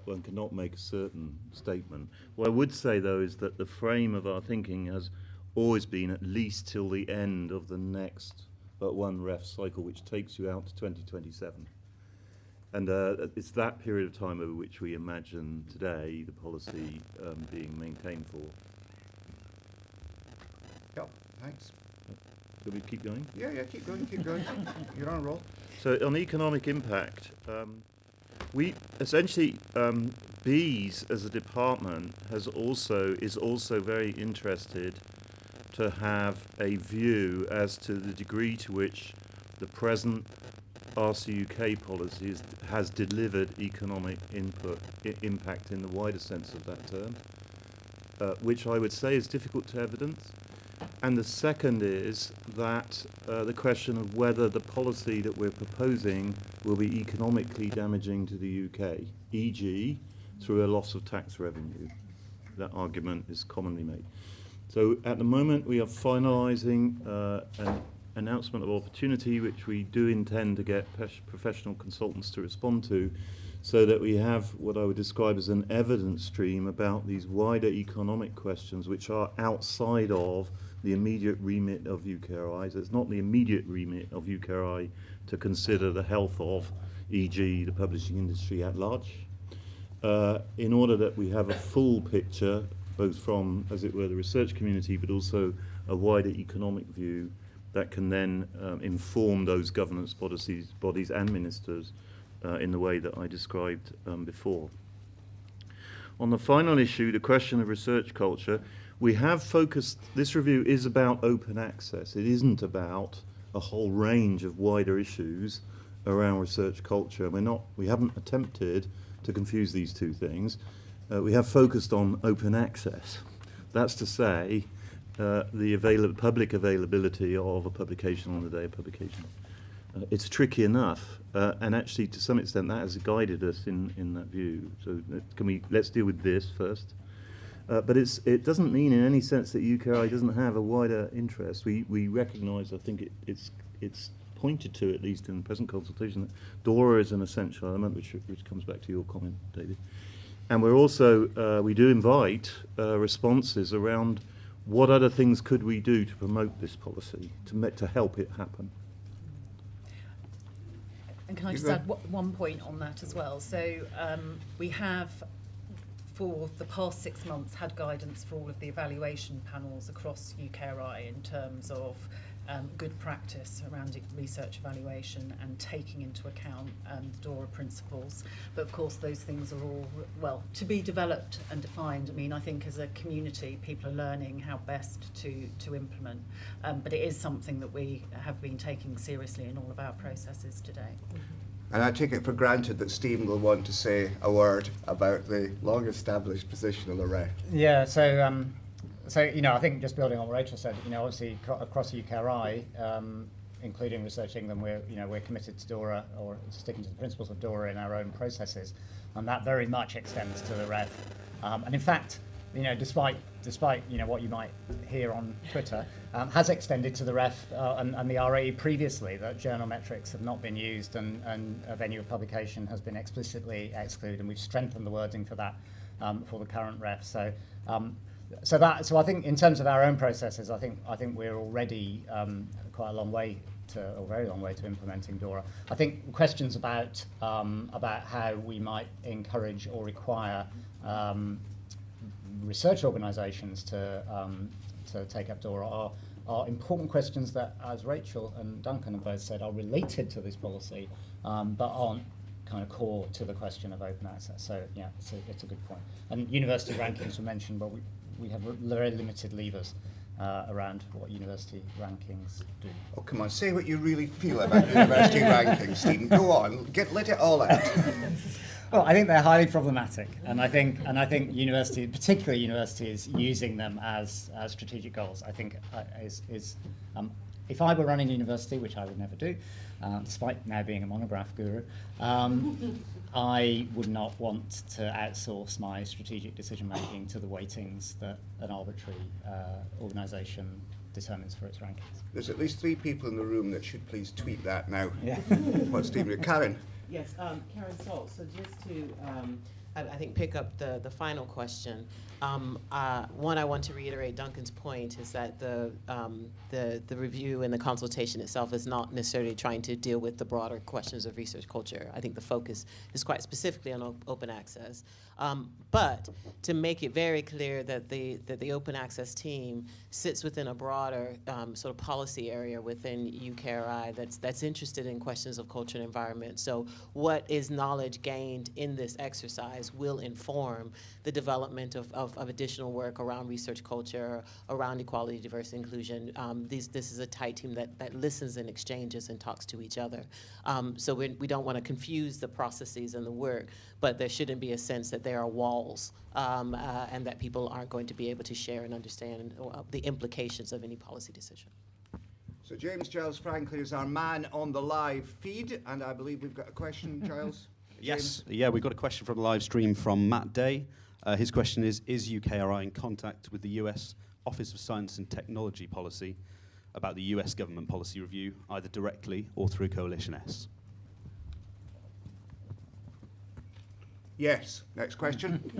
one cannot make a certain statement. What I would say, though, is that the frame of our thinking has always been at least till the end of the next but one ref cycle, which takes you out to 2027. And it's that period of time over which we imagine today the policy being maintained for. Yep, thanks. Shall we keep going? Yeah, keep going. You're on a roll. So on economic impact, we essentially, Bees as a department is also very interested to have a view as to the degree to which the present RCUK policy has delivered economic impact in the wider sense of that term, which I would say is difficult to evidence. And the second is that the question of whether the policy that we're proposing will be economically damaging to the UK, e.g. through a loss of tax revenue. That argument is commonly made. So at the moment we are finalising an announcement of opportunity, which we do intend to get professional consultants to respond to, so that we have what I would describe as an evidence stream about these wider economic questions which are outside of the immediate remit of UKRI. So it's not the immediate remit of UKRI to consider the health of, e.g. the publishing industry at large, in order that we have a full picture, both from, as it were, the research community, but also a wider economic view that can then inform those governance bodies and ministers in the way that I described before. On the final issue, the question of research culture, we have focused, this review is about open access. It isn't about a whole range of wider issues around research culture. We haven't attempted to confuse these two things. We have focused on open access. That's to say, the public availability of a publication on the day of publication. It's tricky enough, and actually to some extent that has guided us in that view. So let's deal with this first. But it doesn't mean in any sense that UKRI doesn't have a wider interest. We recognise, I think it's pointed to, at least in the present consultation, that DORA is an essential element, which comes back to your comment, David. And we're also, we do invite responses around what other things could we do to promote this policy, to help it happen. And can I just add one point on that as well? So we have, for the past 6 months, had guidance for all of the evaluation panels across UKRI in terms of good practice around research evaluation and taking into account the DORA principles. But of course those things are all, well, to be developed and defined. I mean, I think as a community people are learning how best to implement, but it is something that we have been taking seriously in all of our processes today. And I take it for granted that Stephen will want to say a word about the long-established position of the ref. Yeah, so I think just building on what Rachel said, obviously across UKRI, including Research England, we're committed to DORA, or sticking to the principles of DORA in our own processes, and that very much extends to the ref. And in fact, despite what you might hear on Twitter, has extended to the ref and the RE previously, that journal metrics have not been used and a venue of publication has been explicitly excluded, and we've strengthened the wording for that for the current ref. So I think in terms of our own processes, I think we're already quite a long way or very long way to implementing DORA. I think questions about how we might encourage or require research organisations to take up DORA are important questions that, as Rachel and Duncan have both said, are related to this policy, but aren't kind of core to the question of open access. So yeah, it's a good point. And university rankings were mentioned, but we have very limited levers around what university rankings do. Oh, come on, say what you really feel about university rankings, Stephen. Go on, let it all out. Well, I think they're highly problematic, and I think particularly universities using them as strategic goals, I think is if I were running a university, which I would never do, despite now being a monograph guru, I would not want to outsource my strategic decision making to the weightings that an arbitrary organisation determines for its rankings. There's at least 3 people in the room that should please tweet that now. Yeah. What's Stephen? Karen? Yes, Karen Salt. So just to, I think, pick up the final question. One, I want to reiterate Duncan's point is that the review and the consultation itself is not necessarily trying to deal with the broader questions of research culture. I think the focus is quite specifically on open access. But to make it very clear that the open access team sits within a broader sort of policy area within UKRI that's interested in questions of culture and environment. So what is knowledge gained in this exercise will inform the development of additional work around research culture, around equality, diversity, inclusion. This is a tight team that listens and exchanges and talks to each other. So we don't want to confuse the processes and the work, but there shouldn't be a sense that there are walls and that people aren't going to be able to share and understand the implications of any policy decision. So James Giles Franklin is our man on the live feed, and I believe we've got a question, Giles? Yes, yeah, we've got a question from the live stream from Matt Day. His question is UKRI in contact with the US Office of Science and Technology Policy about the US government policy review, either directly or through Coalition S? Yes. Next question.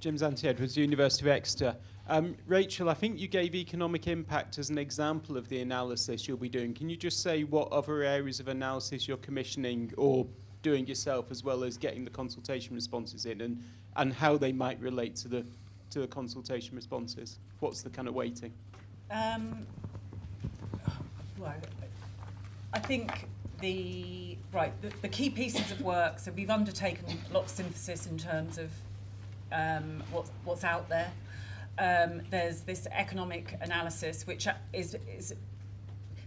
Jim Zanti-Edwards, University of Exeter. Rachel, I think you gave economic impact as an example of the analysis you'll be doing. Can you just say what other areas of analysis you're commissioning or doing yourself, as well as getting the consultation responses in, and how they might relate to the consultation responses? What's the kind of weighting? Well, I think the key pieces of work, so we've undertaken a lot of synthesis in terms of what's out there. There's this economic analysis, which is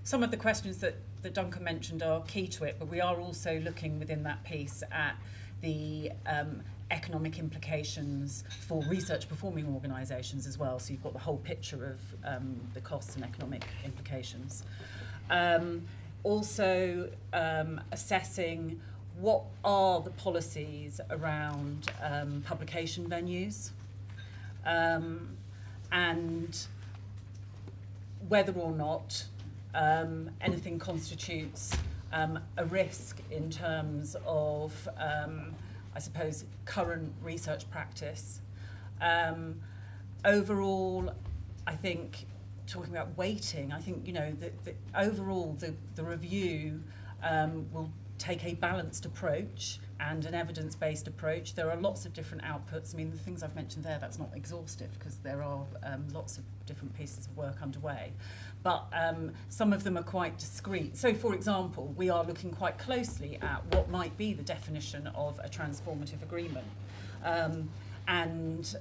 some of the questions that Duncan mentioned are key to it, but we are also looking within that piece at the economic implications for research performing organisations as well. So you've got the whole picture of the costs and economic implications. Also assessing what are the policies around publication venues, and whether or not anything constitutes a risk in terms of, I suppose, current research practice. Overall, I think, talking about weighting, I think, overall the review will take a balanced approach and an evidence-based approach. There are lots of different outputs. I mean, the things I've mentioned there, that's not exhaustive because there are lots of different pieces of work underway. But some of them are quite discrete. So, for example, we are looking quite closely at what might be the definition of a transformative agreement. And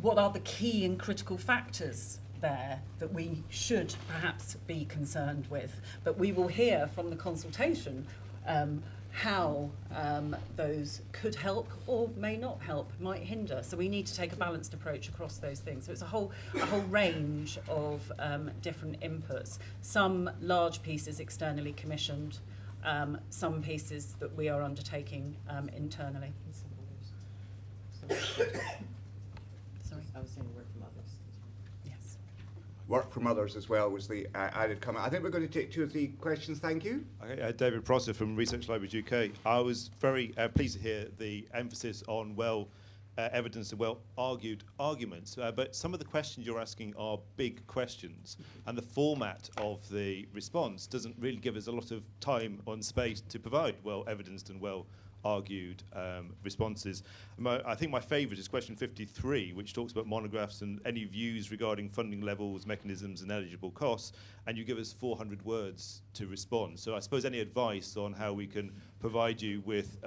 what are the key and critical factors there that we should perhaps be concerned with. But we will hear from the consultation how those could help or may not help, might hinder. So we need to take a balanced approach across those things. So it's a whole range of different inputs. Some large pieces externally commissioned, some pieces that we are undertaking internally. Sorry, I was saying work from others. Yes. Work from others as well was the added comment. I think we're going to take 2 or 3 questions. Thank you. Okay, David Prosser from Research Libraries UK. I was very pleased to hear the emphasis on evidence and well-argued arguments, but some of the questions you're asking are big questions, and the format of the response doesn't really give us a lot of time and space to provide well-evidenced and well-argued responses. I think my favourite is question 53, which talks about monographs and any views regarding funding levels, mechanisms and eligible costs, and you give us 400 words to respond. So I suppose any advice on how we can provide you with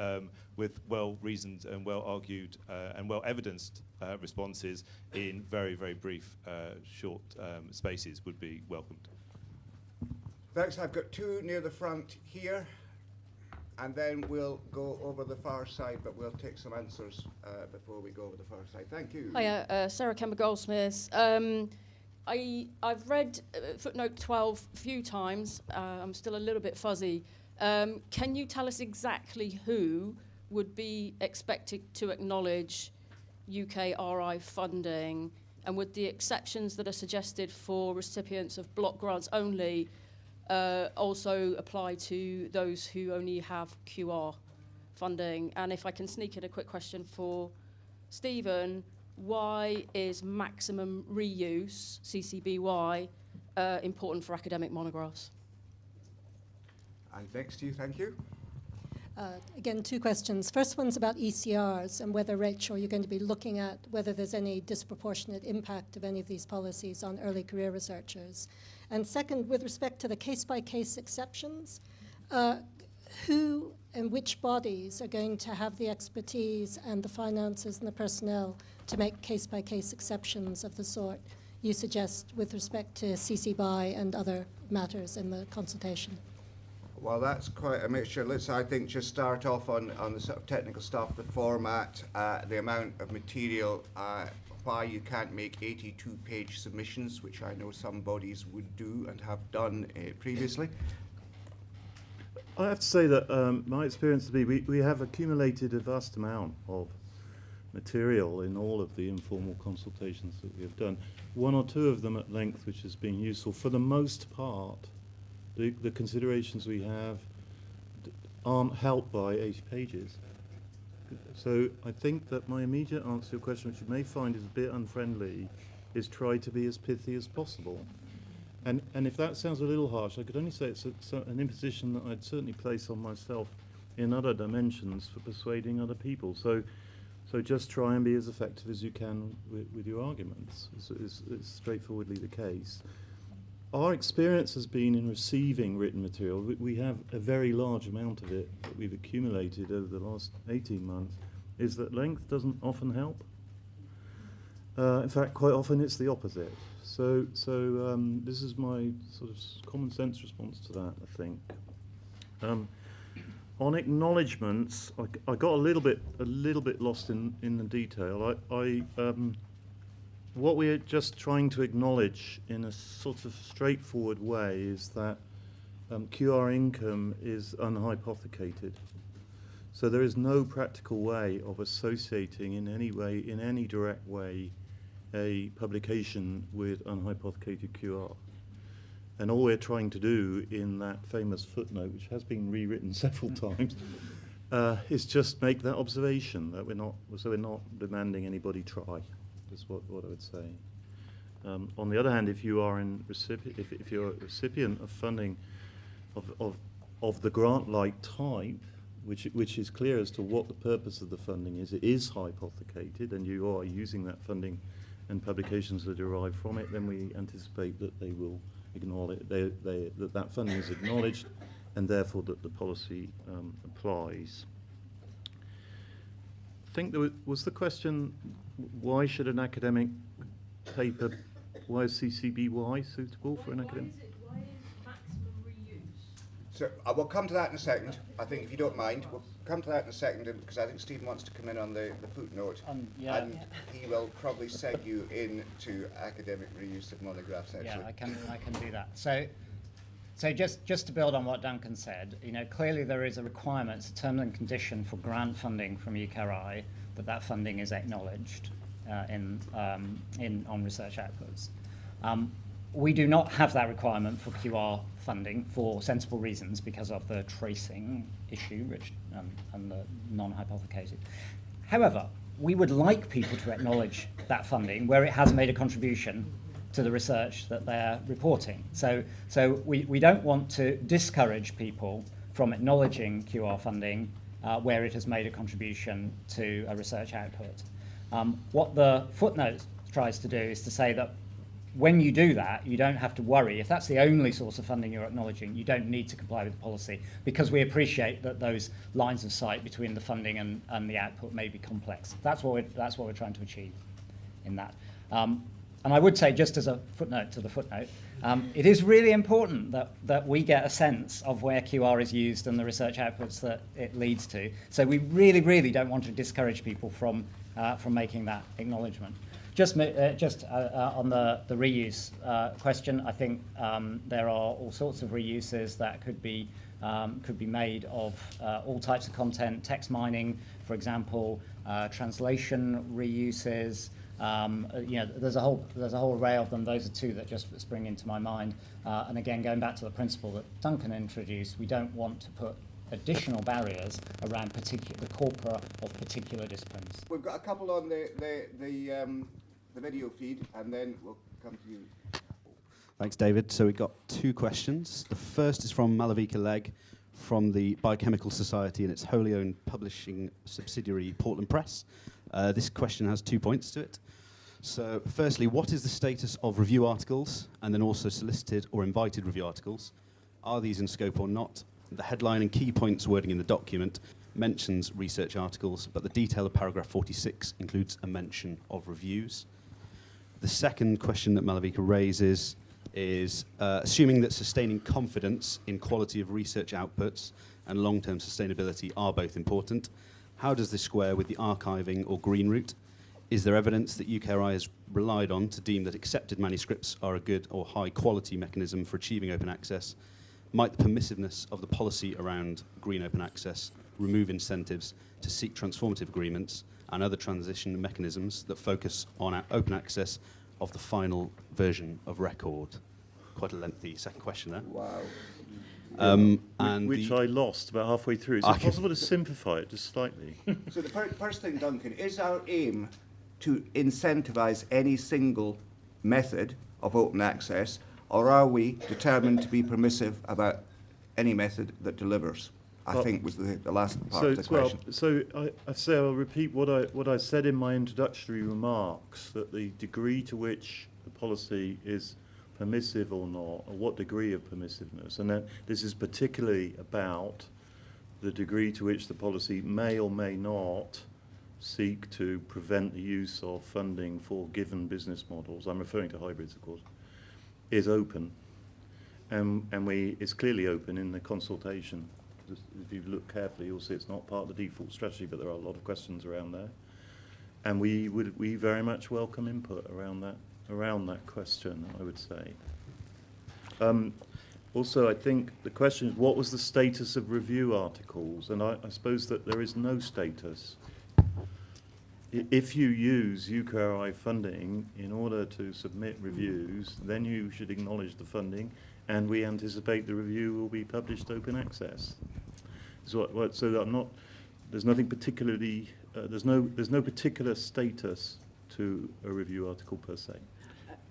well-reasoned and well-argued and well-evidenced responses in very, very brief, short spaces would be welcomed. Thanks. I've got 2 near the front here. And then we'll go over the far side, but we'll take some answers before we go over the far side. Thank you. Hiya, Sarah Kemper-Goldsmith. I've read footnote 12 a few times. I'm still a little bit fuzzy. Can you tell us exactly who would be expected to acknowledge UKRI funding, and would the exceptions that are suggested for recipients of block grants only also apply to those who only have QR funding? And if I can sneak in a quick question for Stephen, why is maximum reuse, CCBY, important for academic monographs? And next to you, thank you. Again, two questions. First one's about ECRs and whether, Rachel, you're going to be looking at whether there's any disproportionate impact of any of these policies on early career researchers. And second, with respect to the case-by-case exceptions, who and which bodies are going to have the expertise and the finances and the personnel to make case-by-case exceptions of the sort you suggest with respect to CC BY and other matters in the consultation? Well, that's quite a mixture. Let's, I think, just start off on the sort of technical stuff, the format, the amount of material, why you can't make 82-page submissions, which I know some bodies would do and have done previously. I have to say that my experience would be we have accumulated a vast amount of material in all of the informal consultations that we have done. One or two of them at length, which has been useful. For the most part, the considerations we have aren't helped by 80 pages. So I think that my immediate answer to your question, which you may find is a bit unfriendly, is try to be as pithy as possible. And if that sounds a little harsh, I could only say it's an imposition that I'd certainly place on myself in other dimensions for persuading other people. So just try and be as effective as you can with your arguments. It's straightforwardly the case. Our experience has been in receiving written material. We have a very large amount of it that we've accumulated over the last 18 months, is that length doesn't often help. In fact, quite often it's the opposite. So this is my sort of common sense response to that, I think. On acknowledgements, I got a little bit lost in the detail. What we're just trying to acknowledge in a sort of straightforward way is that QR income is unhypothecated. So there is no practical way of associating in any way, in any direct way, a publication with unhypothecated QR. And all we're trying to do in that famous footnote, which has been rewritten several times, is just make that observation that we're not demanding anybody try. Is what I would say. On the other hand, if you are if you're a recipient of funding of the grant-like type, which is clear as to what the purpose of the funding is, it is hypothecated, and you are using that funding and publications that derive from it, then we anticipate that they will acknowledge that funding is acknowledged, and therefore that the policy applies. I think there was the question, why should an academic paper, why is CCBY suitable for an academic? Why is maximum reuse? So we'll come to that in a second, I think, if you don't mind. We'll come to that in a second, because I think Stephen wants to come in on the footnote. Yeah. And he will probably seg you into academic reuse of monographs, actually. Yeah, I can do that. So just to build on what Duncan said, clearly there is a requirement, it's a term and condition for grant funding from UKRI that funding is acknowledged on research outputs. We do not have that requirement for QR funding for sensible reasons, because of the tracing issue and the non-hypothecated. However, we would like people to acknowledge that funding where it has made a contribution to the research that they're reporting. So we don't want to discourage people from acknowledging QR funding where it has made a contribution to a research output. What the footnote tries to do is to say that when you do that, you don't have to worry. If that's the only source of funding you're acknowledging, you don't need to comply with the policy, because we appreciate that those lines of sight between the funding and the output may be complex. That's what we're trying to achieve in that. And I would say, just as a footnote to the footnote, it is really important that we get a sense of where QR is used and the research outputs that it leads to. So we really, really don't want to discourage people from making that acknowledgement. Just on the reuse question, I think there are all sorts of reuses that could be made of all types of content, text mining, for example, translation reuses. There's a whole array of them. Those are two that just spring into my mind. And again, going back to the principle that Duncan introduced, we don't want to put additional barriers around the corpora of particular disciplines. We've got a couple on the video feed, and then we'll come to you. Thanks, David. So we've got two questions. The first is from Malavika Legg from the Biochemical Society and its wholly owned publishing subsidiary, Portland Press. This question has 2 points to it. So firstly, what is the status of review articles and then also solicited or invited review articles? Are these in scope or not? The headline and key points wording in the document mentions research articles, but the detail of paragraph 46 includes a mention of reviews. The second question that Malavika raises is assuming that sustaining confidence in quality of research outputs and long-term sustainability are both important, how does this square with the archiving or green route? Is there evidence that UKRI has relied on to deem that accepted manuscripts are a good or high quality mechanism for achieving open access? Might the permissiveness of the policy around green open access remove incentives to seek transformative agreements and other transition mechanisms that focus on open access of the final version of record? Quite a lengthy second question there. Wow. Which I lost about halfway through. Is it possible to simplify it just slightly? So the first thing, Duncan, is our aim to incentivise any single method of open access, or are we determined to be permissive about any method that delivers? I think was the last part of the question. So I say I'll repeat what I said in my introductory remarks, that the degree to which the policy is permissive or not, or what degree of permissiveness, and then this is particularly about the degree to which the policy may or may not seek to prevent the use of funding for given business models, I'm referring to hybrids, of course, is open. And it's clearly open in the consultation. If you look carefully, you'll see it's not part of the default strategy, but there are a lot of questions around there. And we very much welcome input around that question, I would say. Also, I think the question is, what was the status of review articles? And I suppose that there is no status. If you use UKRI funding in order to submit reviews, then you should acknowledge the funding, and we anticipate the review will be published open access. So that there's nothing particularly, there's no particular status to a review article per se.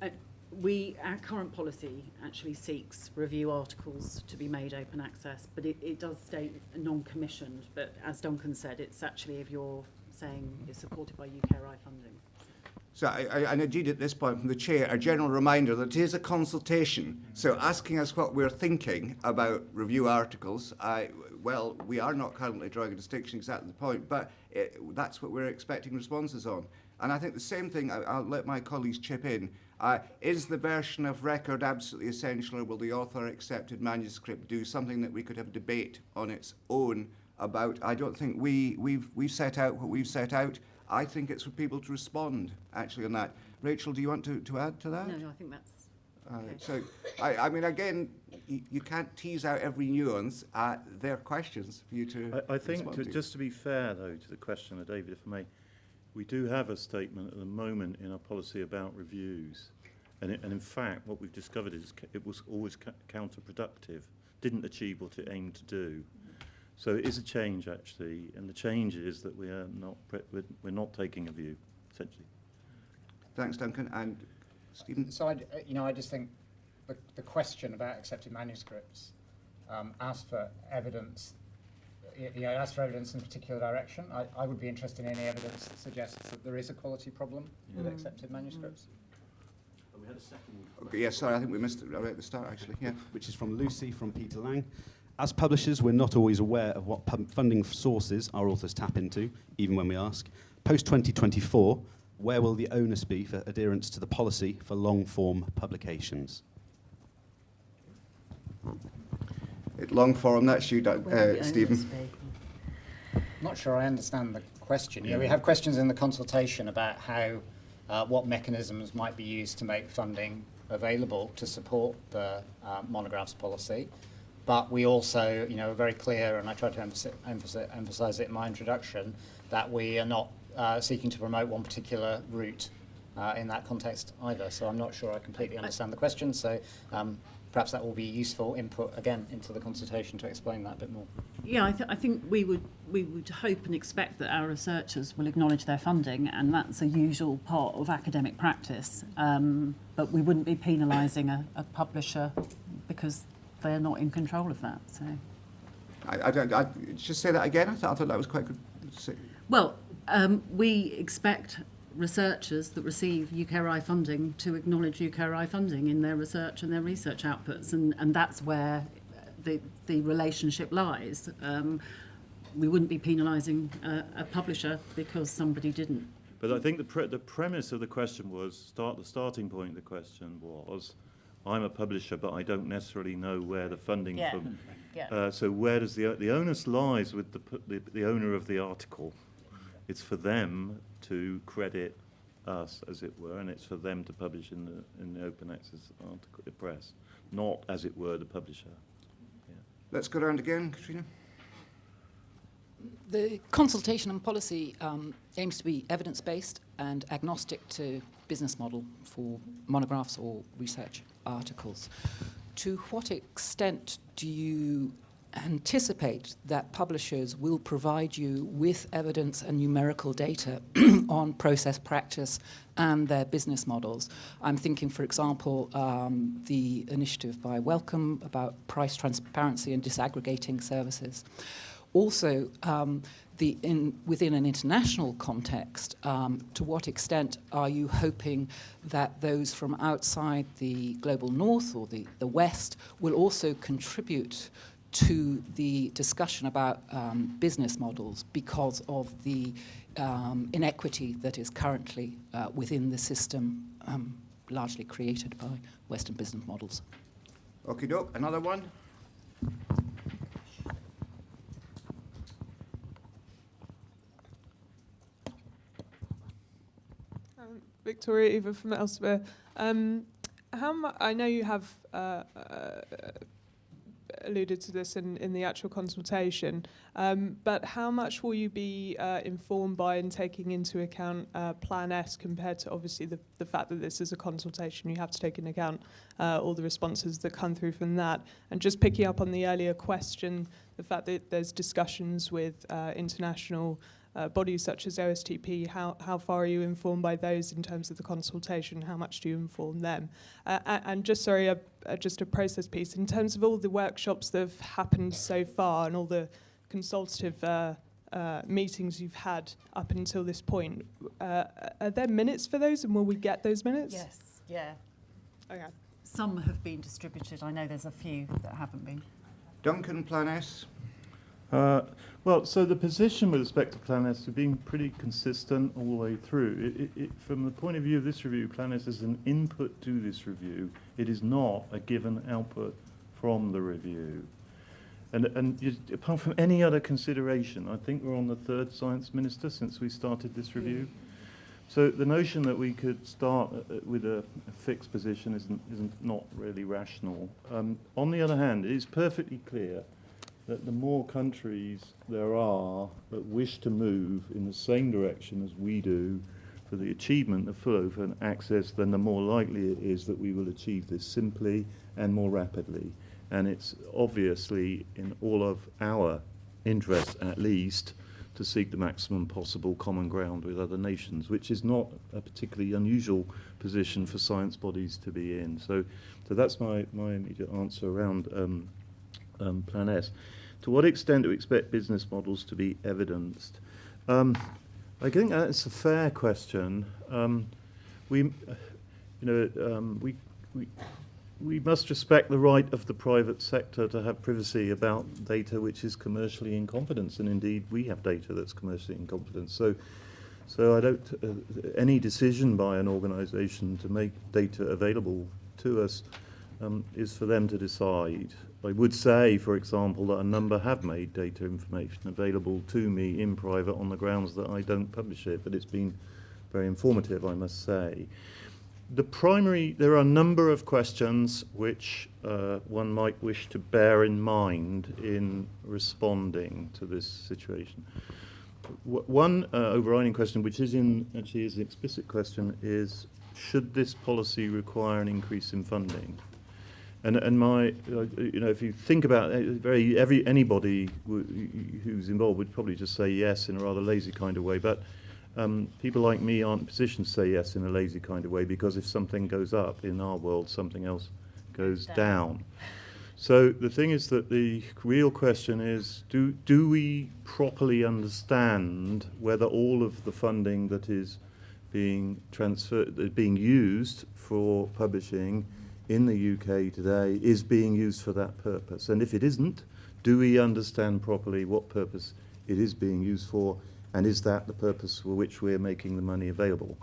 Our current policy actually seeks review articles to be made open access, but it does state non-commissioned. But as Duncan said, it's actually, if you're saying it's supported by UKRI funding. So and indeed at this point from the chair, a general reminder that it is a consultation. So asking us what we're thinking about review articles, we are not currently drawing a distinction exactly at the point, but that's what we're expecting responses on. And I think the same thing, I'll let my colleagues chip in. Is the version of record absolutely essential, or will the author accepted manuscript do something that we could have a debate on its own about? I don't think we've set out what we've set out. I think it's for people to respond, actually, on that. Rachel, do you want to add to that? No, I think that's okay. So, I mean, again, you can't tease out every nuance. There are questions for you to I think, respond to. just to be fair, though, to the question of David, if I may, we do have a statement at the moment in our policy about reviews. And in fact, what we've discovered is it was always counterproductive, didn't achieve what it aimed to do. So it is a change, actually, and the change is that we're not taking a view, essentially. Thanks, Duncan. And Stephen? So I just think the question about accepted manuscripts asks for evidence. Asks for evidence in a particular direction. I would be interested in any evidence that suggests that there is a quality problem with accepted manuscripts. We had a second. Okay, yes, sorry, I think we missed it right at the start, actually. Yeah. Which is from Lucy from Peter Lang. As publishers, we're not always aware of what funding sources our authors tap into, even when we ask. Post-2024, where will the onus be for adherence to the policy for long-form publications? Long form, that's you, Stephen. Not sure I understand the question. Yeah, we have questions in the consultation about how, what mechanisms might be used to make funding available to support the monographs policy. But we also, are very clear, and I tried to emphasize it in my introduction, that we are not seeking to promote one particular route in that context either. So I'm not sure I completely understand the question. So perhaps that will be useful input again into the consultation to explain that a bit more. Yeah, I think we would hope and expect that our researchers will acknowledge their funding, and that's a usual part of academic practice. But we wouldn't be penalising a publisher because they're not in control of that. So, I just say that again. I thought that was quite good. Well, we expect researchers that receive UKRI funding to acknowledge UKRI funding in their research and their research outputs, and that's where the relationship lies. We wouldn't be penalising a publisher because somebody didn't. But I think the premise of the question was, the starting point of the question was, I'm a publisher, but I don't necessarily know where the funding from. Yeah. So where does the onus lies with the owner of the article? It's for them to credit us, as it were, and it's for them to publish in the open access article, the press, not, as it were, the publisher. Yeah. Let's go around again, Katrina. The consultation and policy aims to be evidence-based and agnostic to business model for monographs or research articles. To what extent do you anticipate that publishers will provide you with evidence and numerical data on process practice and their business models? I'm thinking, for example, the initiative by Wellcome about price transparency and disaggregating services. Also, within an international context, to what extent are you hoping that those from outside the global north or the west will also contribute to the discussion about business models because of the inequity that is currently within the system, largely created by Western business models? Okie doke, another one. Victoria Eva from Elsewhere. I know you have alluded to this in the actual consultation, but how much will you be informed by and taking into account Plan S compared to obviously the fact that this is a consultation? You have to take into account all the responses that come through from that. And just picking up on the earlier question, the fact that there's discussions with international bodies such as OSTP, how far are you informed by those in terms of the consultation? How much do you inform them? And just, sorry, just a process piece. In terms of all the workshops that have happened so far and all the consultative meetings you've had up until this point, are there minutes for those, and will we get those minutes? Yes, yeah. Okay. Some have been distributed. I know there's a few that haven't been. Duncan, Plan S? Well, so the position with respect to Plan S has been pretty consistent all the way through. From the point of view of this review, Plan S is an input to this review. It is not a given output from the review. And apart from any other consideration, I think we're on the third science minister since we started this review. So the notion that we could start with a fixed position isn't not really rational. On the other hand, it is perfectly clear that the more countries there are that wish to move in the same direction as we do for the achievement of full open access, then the more likely it is that we will achieve this simply and more rapidly. And it's obviously in all of our interests, at least, to seek the maximum possible common ground with other nations, which is not a particularly unusual position for science bodies to be in. So that's my immediate answer around Plan S. To what extent do we expect business models to be evidenced? I think that's a fair question. We must respect the right of the private sector to have privacy about data which is commercially in confidence, and indeed we have data that's commercially in confidence. So I don't, any decision by an organisation to make data available to us is for them to decide. I would say, for example, that a number have made data information available to me in private on the grounds that I don't publish it, but it's been very informative, I must say. There are a number of questions which one might wish to bear in mind in responding to this situation. One overriding question, which is actually is an explicit question, is should this policy require an increase in funding? And my, if you think about it, anybody who's involved would probably just say yes in a rather lazy kind of way. But people like me aren't in a position to say yes in a lazy kind of way, because if something goes up in our world, something else goes down. So the thing is that the real question is, do we properly understand whether all of the funding that is being transferred, being used for publishing in the UK today is being used for that purpose? And if it isn't, do we understand properly what purpose it is being used for, and is that the purpose for which we're making the money available?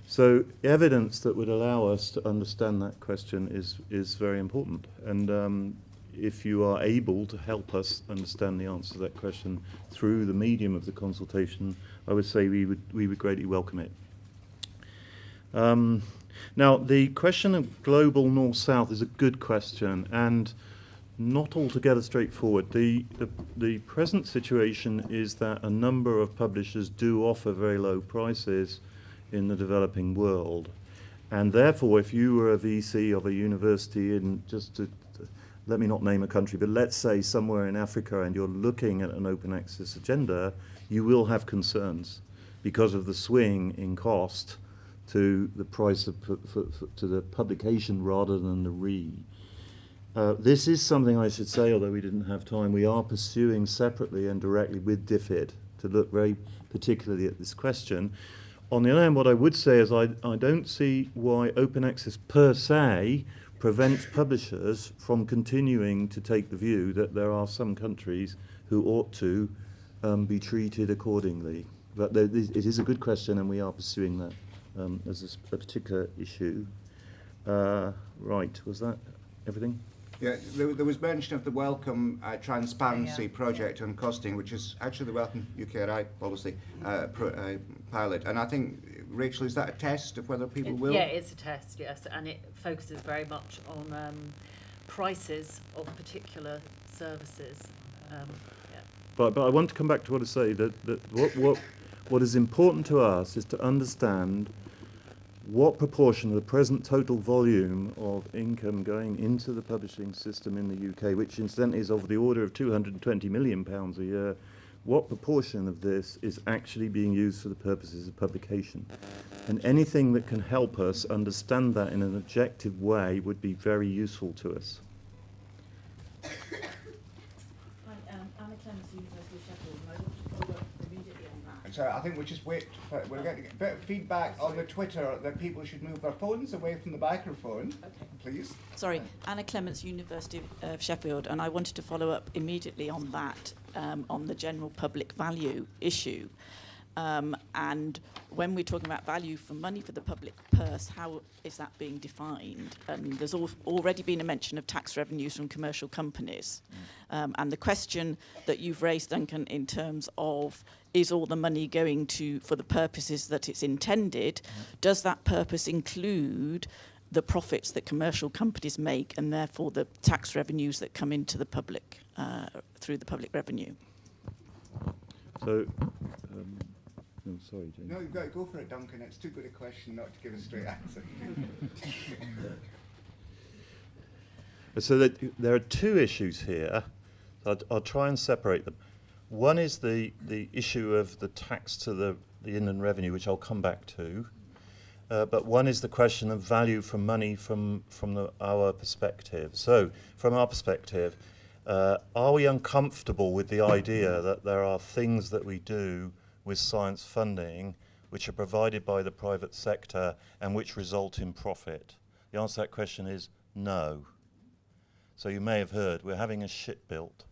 So evidence that would allow us to understand that question is very important. And if you are able to help us understand the answer to that question through the medium of the consultation, I would say we would greatly welcome it. Now, the question of global north-south is a good question and not altogether straightforward. The present situation is that a number of publishers do offer very low prices in the developing world. And therefore, if you were a VC of a university in, let me not name a country, but let's say somewhere in Africa, and you're looking at an open access agenda, you will have concerns because of the swing in cost to the price to the publication rather than the read. This is something I should say, although we didn't have time, we are pursuing separately and directly with DFID to look very particularly at this question. On the other hand, what I would say is I don't see why open access per se prevents publishers from continuing to take the view that there are some countries who ought to be treated accordingly. But it is a good question, and we are pursuing that as a particular issue. Right, was that everything? Yeah, there was mention of the Welcome Transparency Project on costing, which is actually the Welcome UKRI policy pilot. And I think, Rachel, is that a test of whether people will? Yeah, it's a test, yes, and it focuses very much on prices of particular services. But I want to come back to what I say, that what is important to us is to understand what proportion of the present total volume of income going into the publishing system in the UK, which incidentally is of the order of £220 million a year, what proportion of this is actually being used for the purposes of publication? And anything that can help us understand that in an objective way would be very useful to us. So I think we'll just wait. We're getting a bit of feedback on the Twitter that people should move their phones away from the microphone, please. Sorry, Anna Clements, University of Sheffield, and I wanted to follow up immediately on that, on the general public value issue. And when we're talking about value for money for the public purse, how is that being defined? There's already been a mention of tax revenues from commercial companies. And the question that you've raised, Duncan, in terms of is all the money going for the purposes that it's intended, does that purpose include the profits that commercial companies make and therefore the tax revenues that come into the public through the public revenue? So, no, sorry, James. No, you've got to go for it, Duncan. It's too good a question not to give a straight answer. So there are two issues here. I'll try and separate them. One is the issue of the tax to the inland revenue, which I'll come back to. But one is the question of value for money from our perspective. So, from our perspective, are we uncomfortable with the idea that there are things that we do with science funding which are provided by the private sector and which result in profit? The answer to that question is no. So you may have heard we're having a ship built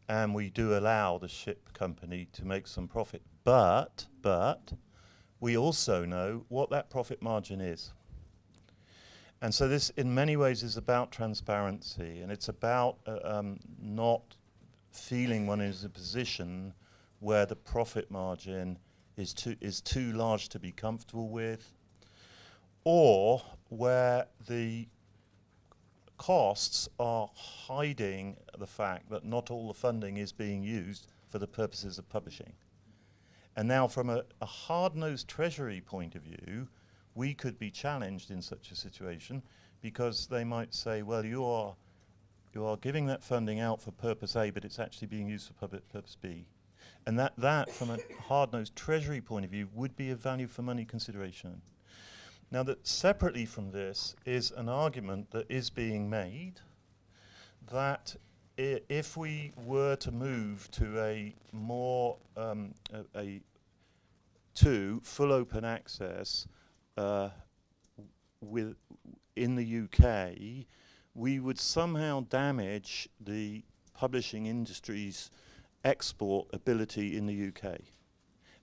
and we do allow the ship company to make some profit. But we also know what that profit margin is. And so this, in many ways, is about transparency, and it's about not feeling one is in a position where the profit margin is too large to be comfortable with, or where the costs are hiding the fact that not all the funding is being used for the purposes of publishing. And now from a hard-nosed Treasury point of view, we could be challenged in such a situation because they might say, well, you are giving that funding out for purpose A, but it's actually being used for purpose B. And that from a hard-nosed Treasury point of view, would be a value for money consideration. Now, that separately from this is an argument that is being made that if we were to move to a more to full open access in the UK, we would somehow damage the publishing industry's export ability in the UK.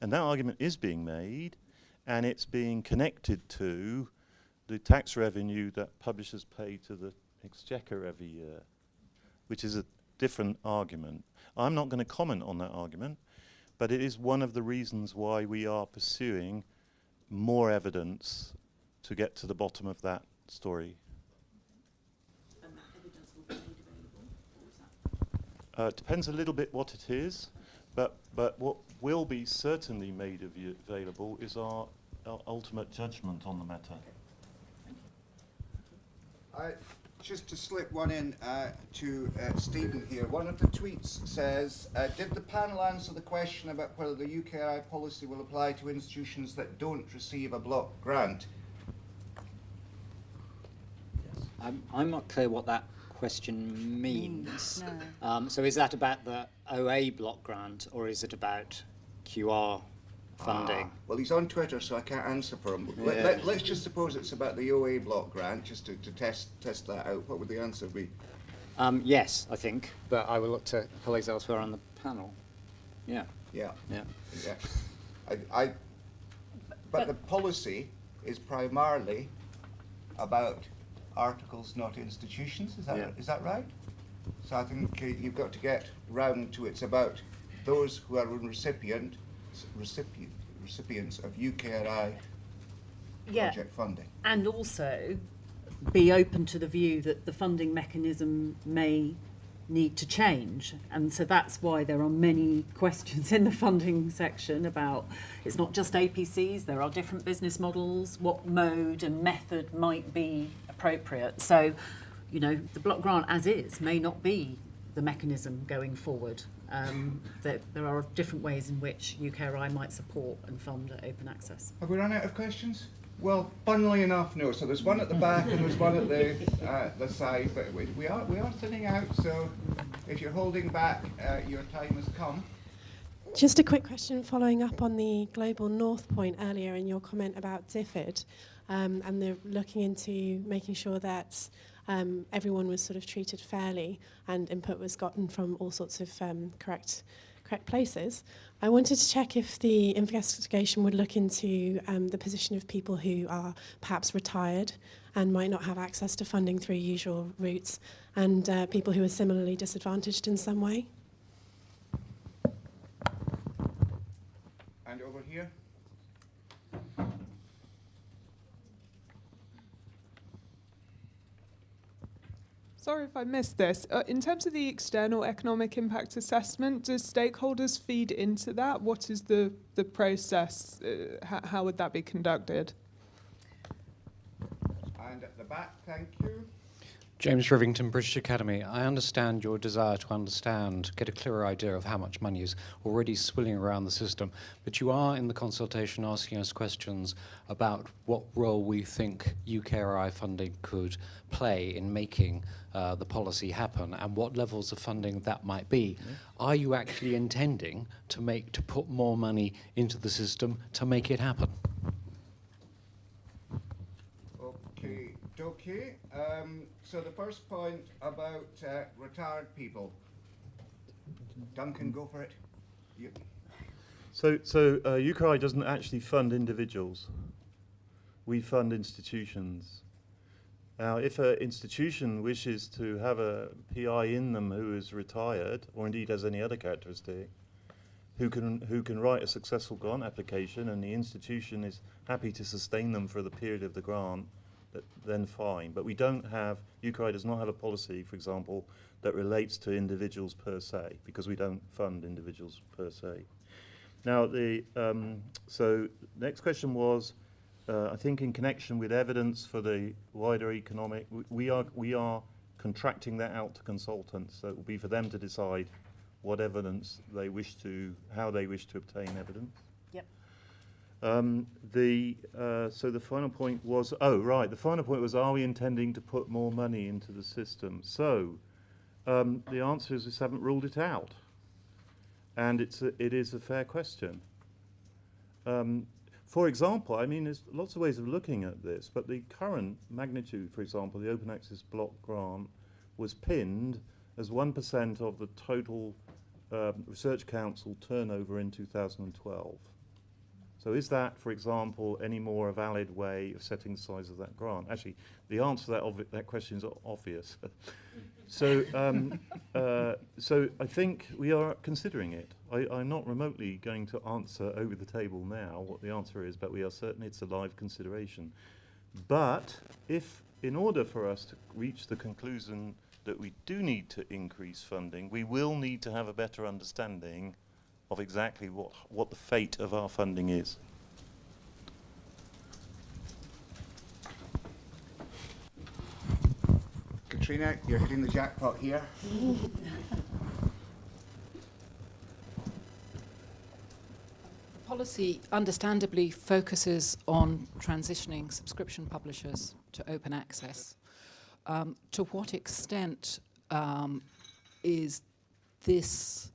And that argument is being made, and it's being connected to the tax revenue that publishers pay to the Exchequer every year, which is a different argument. I'm not going to comment on that argument, but it is one of the reasons why we are pursuing more evidence to get to the bottom of that story. And that evidence will be made available? Or is that? It depends a little bit what it is, but what will be certainly made available is our ultimate judgment on the matter. Just to slip one in to Stephen here. One of the tweets says, did the panel answer the question about whether the UKRI policy will apply to institutions that don't receive a block grant? Yes. I'm not clear what that question means. No. So is that about the OA block grant, or is it about QR funding? Well, he's on Twitter, so I can't answer for him. Yeah. Let's just suppose it's about the OA block grant, just to test that out. What would the answer be? Yes, I think, but I will look to colleagues elsewhere on the panel. Yeah. Yeah. Yeah. Yeah. But the policy is primarily about articles, not institutions. Is that right? So I think you've got to get round to it's about those who are recipients of UKRI project funding. And also be open to the view that the funding mechanism may need to change. And so that's why there are many questions in the funding section about, it's not just APCs, there are different business models, what mode and method might be appropriate. So, you know, the block grant as is may not be the mechanism going forward. There are different ways in which UKRI might support and fund open access. Have we run out of questions? Well, funnily enough, no. So there's one at the back and there's one at the side, but we are thinning out. So if you're holding back, your time has come. Just a quick question following up on the Global North point earlier in your comment about DFID, and they're looking into making sure that everyone was sort of treated fairly and input was gotten from all sorts of correct places. I wanted to check if the investigation would look into the position of people who are perhaps retired and might not have access to funding through usual routes, and people who are similarly disadvantaged in some way. And over here. Sorry if I missed this. In terms of the external economic impact assessment, do stakeholders feed into that? What is the process? How would that be conducted? And at the back, thank you. James Rivington, British Academy. I understand your desire to get a clearer idea of how much money is already swilling around the system, but you are in the consultation asking us questions about what role we think UKRI funding could play in making the policy happen and what levels of funding that might be. Are you actually intending to put more money into the system to make it happen? Okay. So the first point about retired people. Duncan, go for it. So UKRI doesn't actually fund individuals. We fund institutions. Now, if an institution wishes to have a PI in them who is retired, or indeed has any other characteristic, who can write a successful grant application, and the institution is happy to sustain them for the period of the grant, then fine. But we don't have, UKRI does not have a policy, for example, that relates to individuals per se, because we don't fund individuals per se. Now, so next question was, I think in connection with evidence for the wider economic, we are contracting that out to consultants, so it will be for them to decide what evidence they wish to, how they wish to obtain evidence. Yep. So the final point was, the final point was, are we intending to put more money into the system? So the answer is we haven't ruled it out, and it is a fair question. For example, I mean, there's lots of ways of looking at this, but the current magnitude, for example, the Open Access Block Grant was pinned as 1% of the total Research Council turnover in 2012. So is that, for example, any more a valid way of setting the size of that grant? Actually, the answer to that question is obvious. So I think we are considering it. I'm not remotely going to answer over the table now what the answer is, but we are certain it's a live consideration. But if, in order for us to reach the conclusion that we do need to increase funding, we will need to have a better understanding of exactly what the fate of our funding is. Katrina, you're hitting the jackpot here. The policy understandably focuses on transitioning subscription publishers to open access. To what extent is this,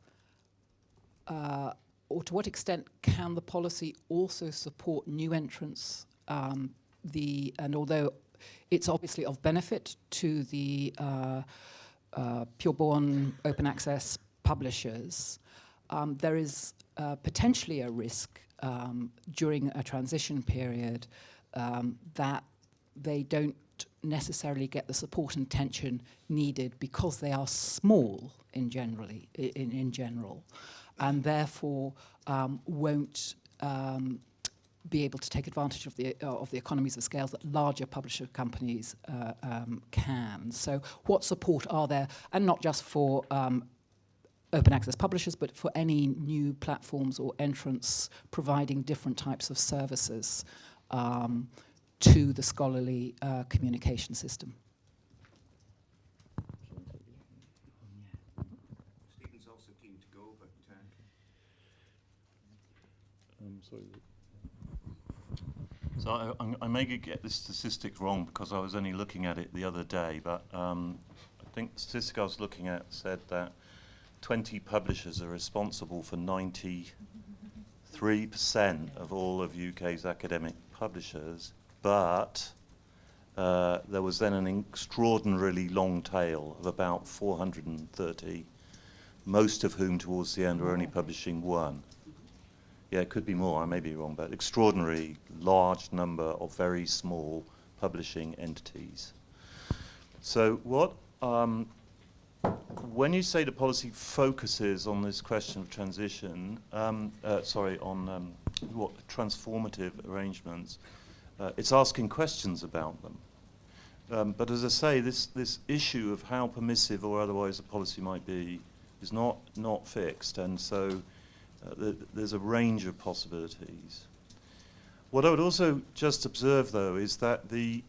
or to what extent can the policy also support new entrants? And although it's obviously of benefit to the pure-born open access publishers, there is potentially a risk during a transition period that they don't necessarily get the support and attention needed because they are small in general, and therefore won't be able to take advantage of the economies of scale that larger publisher companies can. So what support are there, and not just for open access publishers, but for any new platforms or entrants providing different types of services to the scholarly communication system? Stephen's also keen to go, but... Sorry. So I may get this statistic wrong because I was only looking at it the other day, but I think the statistic I was looking at said that 20 publishers are responsible for 93% of all of UK's academic publishers, but there was then an extraordinarily long tail of about 430, most of whom towards the end were only publishing one. Yeah, it could be more, I may be wrong, but extraordinarily large number of very small publishing entities. So what, when you say the policy focuses on this question of transition, on what transformative arrangements, it's asking questions about them. But as I say, this issue of how permissive or otherwise a policy might be is not fixed, and so there's a range of possibilities. What I would also just observe, though, is that the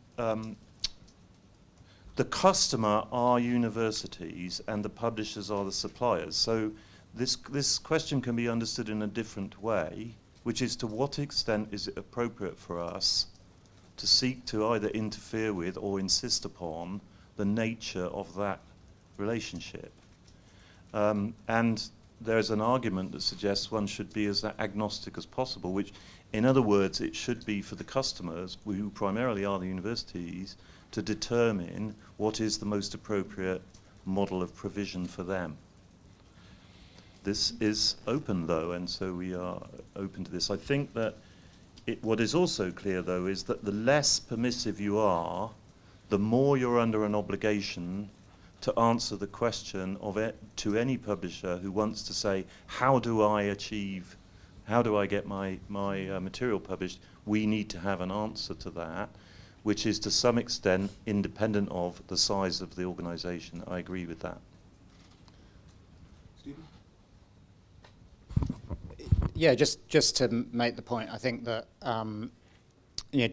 customer are universities and the publishers are the suppliers. So this question can be understood in a different way, which is to what extent is it appropriate for us to seek to either interfere with or insist upon the nature of that relationship. And there's an argument that suggests one should be as agnostic as possible, which, in other words, it should be for the customers, who primarily are the universities, to determine what is the most appropriate model of provision for them. This is open, though, and so we are open to this. I think that what is also clear, though, is that the less permissive you are, the more you're under an obligation to answer the question of it to any publisher who wants to say, how do I get my material published? We need to have an answer to that, which is to some extent independent of the size of the organisation. I agree with that. Stephen? Yeah, just to make the point, I think that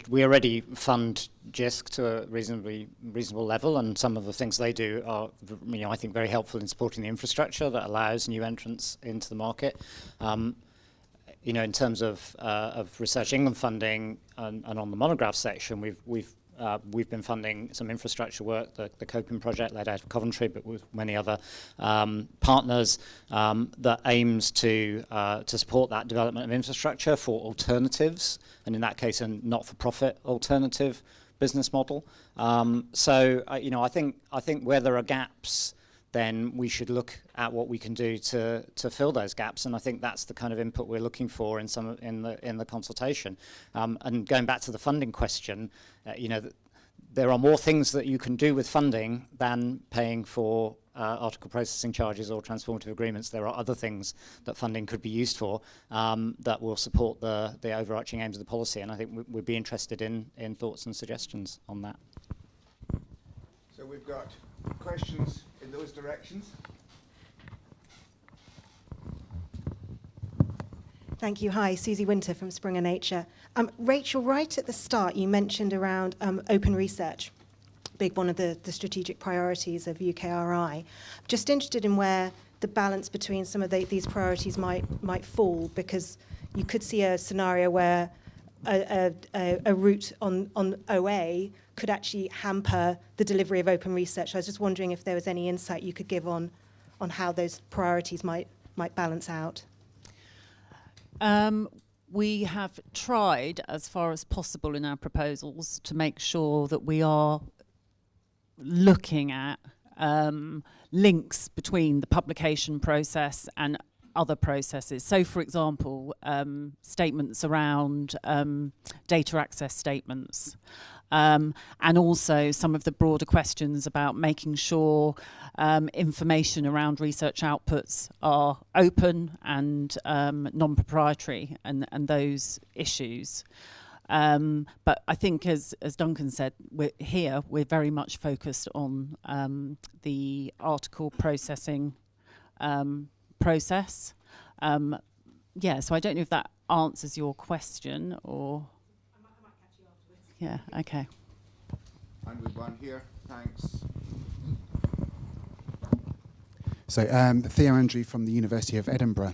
we already fund JISC to a reasonable level, and some of the things they do are, I think, very helpful in supporting the infrastructure that allows new entrants into the market. In terms of Research England funding and on the Monographs section, we've been funding some infrastructure work, the Coping project led out of Coventry, but with many other partners that aims to support that development of infrastructure for alternatives, and in that case, a not-for-profit alternative business model. I think where there are gaps, then we should look at what we can do to fill those gaps, and I think that's the kind of input we're looking for in the consultation. And going back to the funding question, there are more things that you can do with funding than paying for article processing charges or transformative agreements. There are other things that funding could be used for that will support the overarching aims of the policy, and I think we'd be interested in thoughts and suggestions on that. So we've got questions in those directions. Thank you. Hi, Susie Winter from Springer Nature. Rachel, right at the start, you mentioned around open research, one of the strategic priorities of UKRI. Just interested in where the balance between some of these priorities might fall, because you could see a scenario where a route on OA could actually hamper the delivery of open research. I was just wondering if there was any insight you could give on how those priorities might balance out. We have tried, as far as possible in our proposals, to make sure that we are looking at links between the publication process and other processes. So, for example, statements around data access statements, and also some of the broader questions about making sure information around research outputs are open and non-proprietary, and those issues. But I think, as Duncan said, we're very much focused on the article processing process. So I don't know if that answers your question, or... I might catch you afterwards. Yeah, okay. And we've one here. Thanks. So, Theo Andrew from the University of Edinburgh.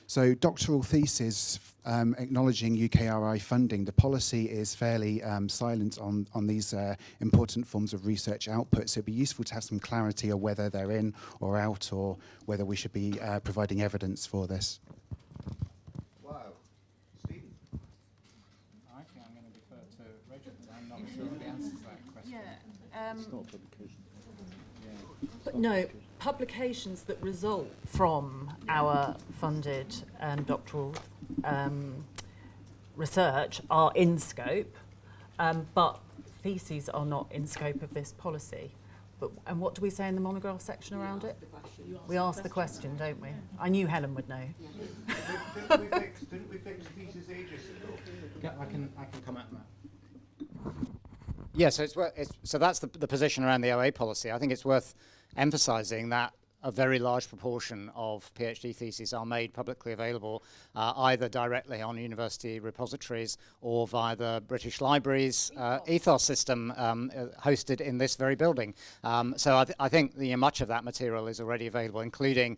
So, doctoral thesis acknowledging UKRI funding. The policy is fairly silent on these important forms of research output. So, it'd be useful to have some clarity of whether they're in or out, or whether we should be providing evidence for this. Wow. Stephen? I think I'm going to defer to Rachel. I'm not sure of the answer to that question. It's not a publication. But no, publications that result from our funded doctoral research are in scope, but theses are not in scope of this policy. And what do we say in the monograph section around it? We ask the question, don't we? I knew Helen would know. Didn't we fix thesis ages ago? I can comment on that. Yeah, so that's the position around the OA policy. I think it's worth emphasising that a very large proportion of PhD theses are made publicly available, either directly on university repositories or via the British Library's ethos system hosted in this very building. So I think much of that material is already available, including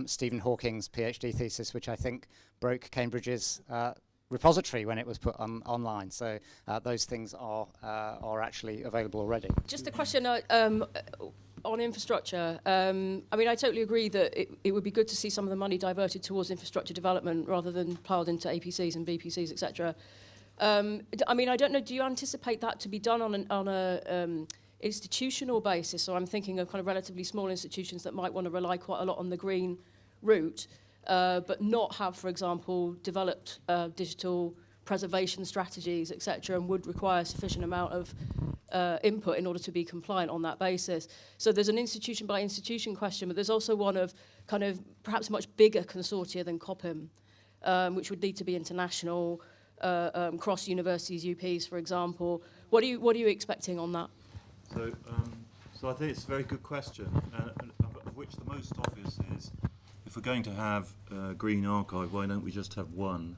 Stephen Hawking's PhD thesis, which I think broke Cambridge's repository when it was put online. So those things are actually available already. Just a question on infrastructure. I mean, I totally agree that it would be good to see some of the money diverted towards infrastructure development rather than ploughed into APCs and BPCs, etc. I mean, I don't know, do you anticipate that to be done on a institutional basis? So I'm thinking of kind of relatively small institutions that might want to rely quite a lot on the green route, but not have, for example, developed digital preservation strategies, etc., and would require a sufficient amount of input in order to be compliant on that basis. So there's an institution by institution question, but there's also one of kind of perhaps a much bigger consortia than COPIM, which would need to be international, cross universities, UPs, for example. What are you expecting on that? So I think it's a very good question, of which the most obvious is, if we're going to have a green archive, why don't we just have one?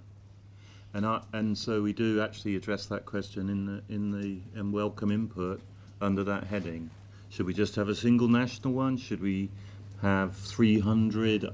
And so we do actually address that question in the welcome input under that heading. Should we just have a single national one? Should we have 300?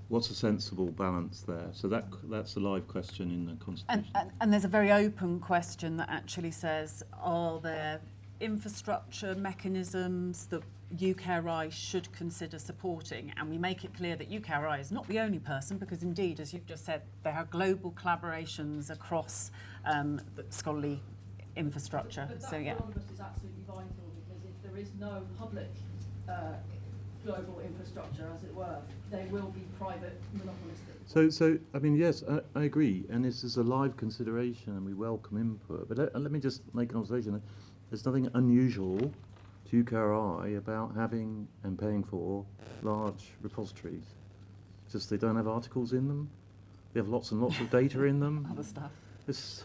What's a sensible balance there? So that's a live question in the Constitution. And there's a very open question that actually says, are there infrastructure mechanisms that UKRI should consider supporting? And we make it clear that UKRI is not the only person, because indeed, as you've just said, there are global collaborations across the scholarly infrastructure. But so yeah. That is absolutely vital, because if there is no public global infrastructure, as it were, they will be private monopolistic. So I mean, yes, I agree, and this is a live consideration, and we welcome input. But let me just make an observation. There's nothing unusual to UKRI about having and paying for large repositories. Just they don't have articles in them. They have lots and lots of data in them. Other stuff. It's,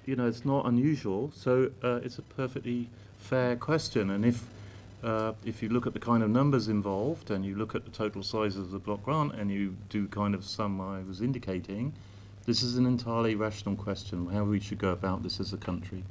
it's not unusual. So it's a perfectly fair question. And if you look at the kind of numbers involved, and you look at the total size of the block grant, and you do kind of some I was indicating, this is an entirely rational question, how we should go about this as a country.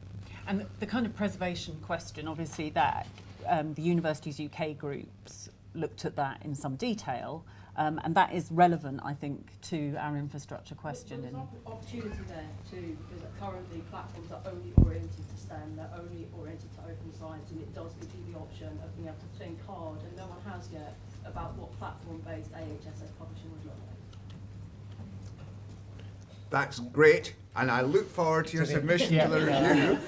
And the kind of preservation question, obviously, that the Universities UK groups looked at that in some detail, and that is relevant, I think, to our infrastructure question. There's an opportunity there too, because currently platforms are only oriented to STEM, they're only oriented to open science, and it does give you the option of being able to think hard, and no one has yet, about what platform-based AHSS publishing would look like. That's great, and I look forward to your submission to the review.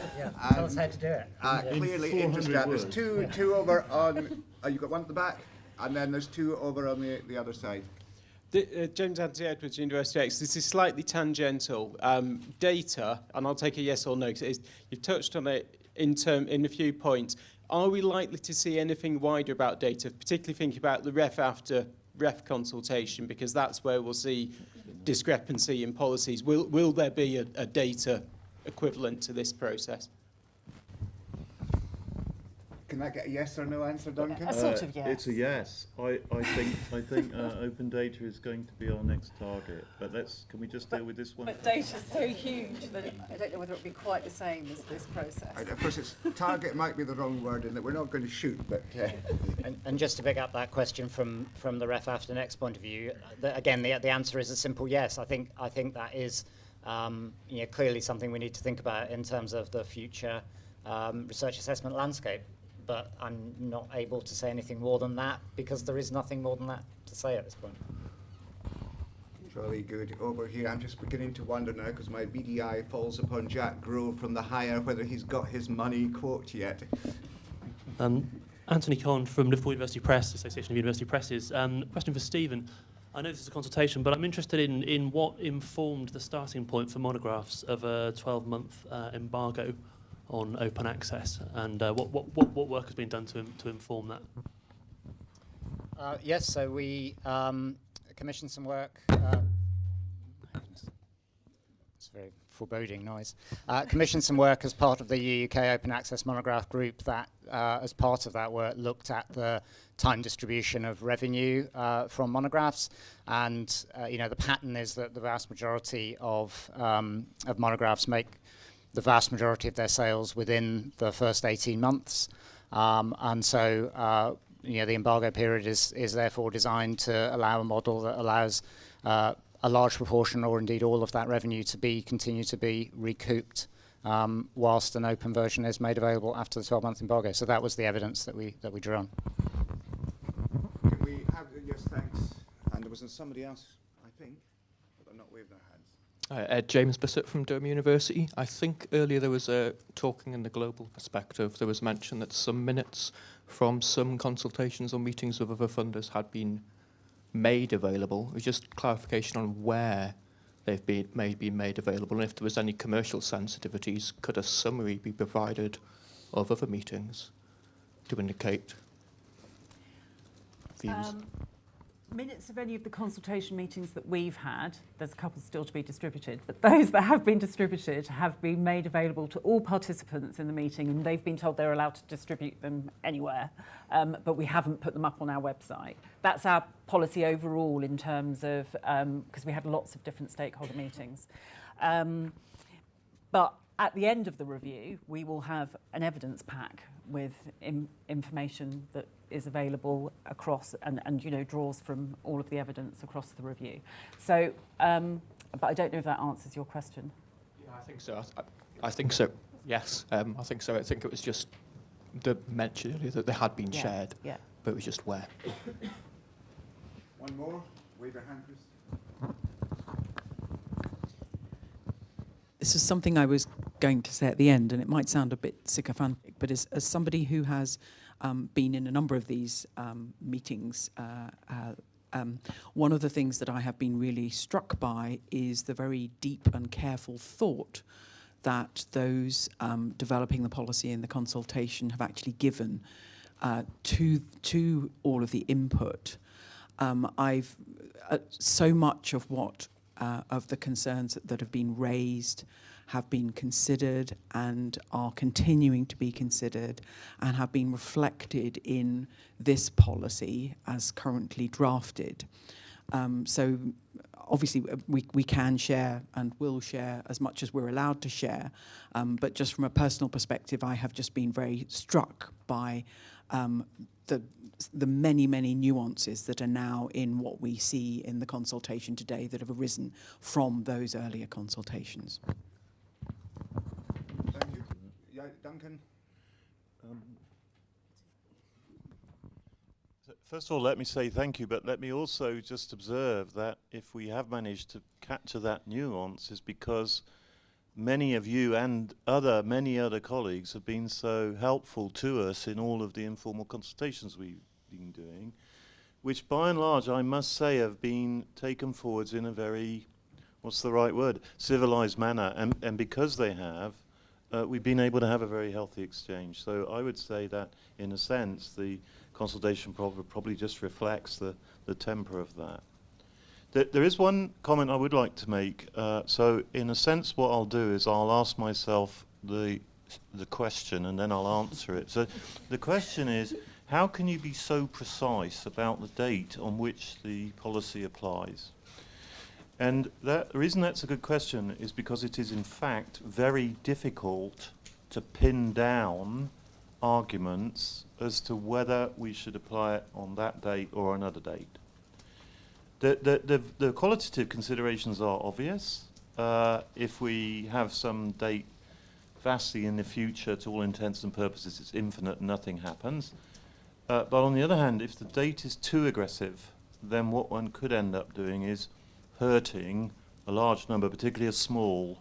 Tell us how to do it. Clearly interested. There's two over on. You've got one at the back, and then there's two over on the other side. James Anthony Edwards, University X. This is slightly tangential. Data, and I'll take a yes or no, because you've touched on it in a few points. Are we likely to see anything wider about data, particularly thinking about the ref after ref consultation, because that's where we'll see discrepancy in policies. Will there be a data equivalent to this process? Can I get a yes or no answer, Duncan? A sort of yes. It's a yes. I think open data is going to be our next target. But can we just deal with this one? But data's so huge that I don't know whether it'll be quite the same as this process. Of course, target might be the wrong word in that we're not going to shoot, but... And just to pick up that question from the ref after next point of view, again, the answer is a simple yes. I think that is clearly something we need to think about in terms of the future research assessment landscape. But I'm not able to say anything more than that, because there is nothing more than that to say at this point. Jolly good. Over here, I'm just beginning to wonder now, because my BDI falls upon Jack Grove from the hire, whether he's got his money quote yet. Anthony Conn from Liverpool University Press, Association of University Presses. Question for Stephen. I know this is a consultation, but I'm interested in what informed the starting point for Monographs of a 12-month embargo on open access, and what work has been done to inform that? Yes, so we commissioned some work. It's a very foreboding noise. Commissioned some work as part of the UK Open Access Monograph group that, as part of that work, looked at the time distribution of revenue from monographs, and the pattern is that the vast majority of monographs make the vast majority of their sales within the first 18 months. And so, the embargo period is therefore designed to allow a model that allows a large proportion, or indeed all of that revenue, to continue to be recouped whilst an open version is made available after the 12-month embargo. So that was the evidence that we drew on. Can we have yes, thanks. And there was somebody else, I think, but they're not waving their hands. James Bissett from Durham University. I think earlier there was talking in the global perspective, there was mention that some minutes from some consultations or meetings with other funders had been made available. It was just clarification on where they've been made available, and if there was any commercial sensitivities, could a summary be provided of other meetings to indicate views? Minutes of any of the consultation meetings that we've had, there's a couple still to be distributed, but those that have been distributed have been made available to all participants in the meeting, and they've been told they're allowed to distribute them anywhere, but we haven't put them up on our website. That's our policy overall in terms of, because we had lots of different stakeholder meetings. But at the end of the review, we will have an evidence pack with information that is available across and you know, draws from all of the evidence across the review. So, but I don't know if that answers your question. Yeah, I think so. I think so. Yes, I think so. I think it was just the mention earlier that they had been shared, but it was just where. One more. Wave your hand, Chris. This is something I was going to say at the end, and it might sound a bit sycophantic, but as somebody who has been in a number of these meetings, one of the things that I have been really struck by is the very deep and careful thought that those developing the policy and the consultation have actually given to all of the input. So much of what of the concerns that have been raised have been considered and are continuing to be considered and have been reflected in this policy as currently drafted. So obviously we can share and will share as much as we're allowed to share, but just from a personal perspective, I have just been very struck by the many, many nuances that are now in what we see in the consultation today that have arisen from those earlier consultations. Thank you. Yeah, Duncan? First of all, let me say thank you, but let me also just observe that if we have managed to capture that nuance is because many of you and many other colleagues have been so helpful to us in all of the informal consultations we've been doing, which by and large, I must say, have been taken forwards in a very, what's the right word, civilized manner. And because they have, we've been able to have a very healthy exchange. So I would say that, in a sense, the consultation probably just reflects the temper of that. There is one comment I would like to make. So in a sense, what I'll do is I'll ask myself the question and then I'll answer it. So the question is, how can you be so precise about the date on which the policy applies? And the reason that's a good question is because it is in fact very difficult to pin down arguments as to whether we should apply it on that date or another date. The qualitative considerations are obvious. If we have some date vastly in the future, to all intents and purposes, it's infinite and nothing happens. But on the other hand, if the date is too aggressive, then what one could end up doing is hurting a large number, particularly of small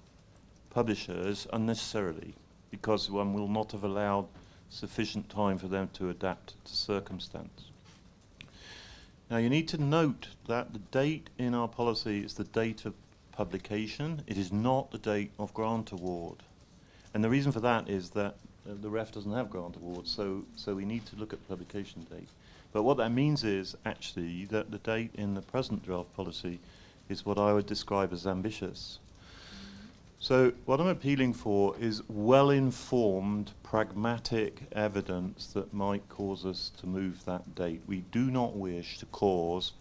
publishers, unnecessarily, because one will not have allowed sufficient time for them to adapt to circumstance. Now you need to note that the date in our policy is the date of publication. It is not the date of grant award. And the reason for that is that the REF doesn't have grant awards, so we need to look at publication date. But what that means is actually that the date in the present draft policy is what I would describe as ambitious. So what I'm appealing for is well-informed, pragmatic evidence that might cause us to move that date. We do not wish to cause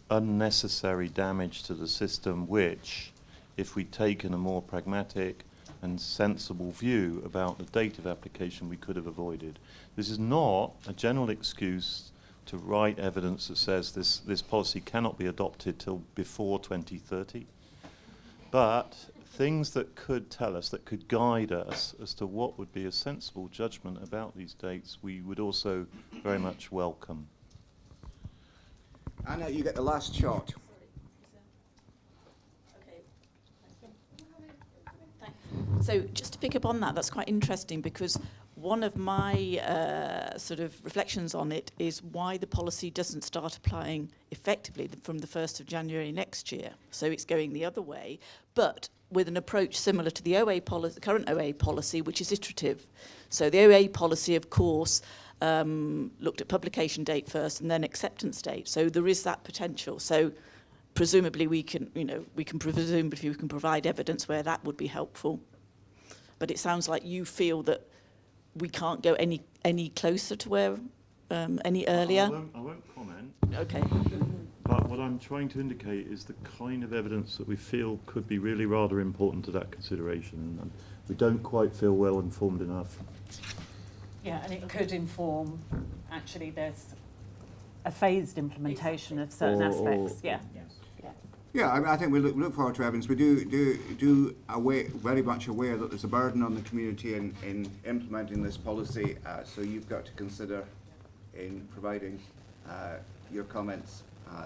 unnecessary damage to the system, which, if we'd taken a more pragmatic and sensible view about the date of application, we could have avoided. This is not a general excuse to write evidence that says this policy cannot be adopted till before 2030, but things that could tell us, that could guide us as to what would be a sensible judgment about these dates, we would also very much welcome. Anna, you get the last shot. So just to pick up on that, that's quite interesting because one of my sort of reflections on it is why the policy doesn't start applying effectively from the 1st of January next year. So it's going the other way, but with an approach similar to the current OA policy, which is iterative. So the OA policy, of course, looked at publication date first and then acceptance date. So there is that potential. So presumably we can provide evidence where that would be helpful. But it sounds like you feel that we can't go any closer to where, any earlier. I won't comment. Okay. But what I'm trying to indicate is the kind of evidence that we feel could be really rather important to that consideration, and we don't quite feel well informed enough. Yeah, and it could inform, actually, there's a phased implementation of certain aspects. Yeah. Yeah, I think we look forward to evidence. We very much aware that there's a burden on the community in implementing this policy, so you've got to consider in providing your comments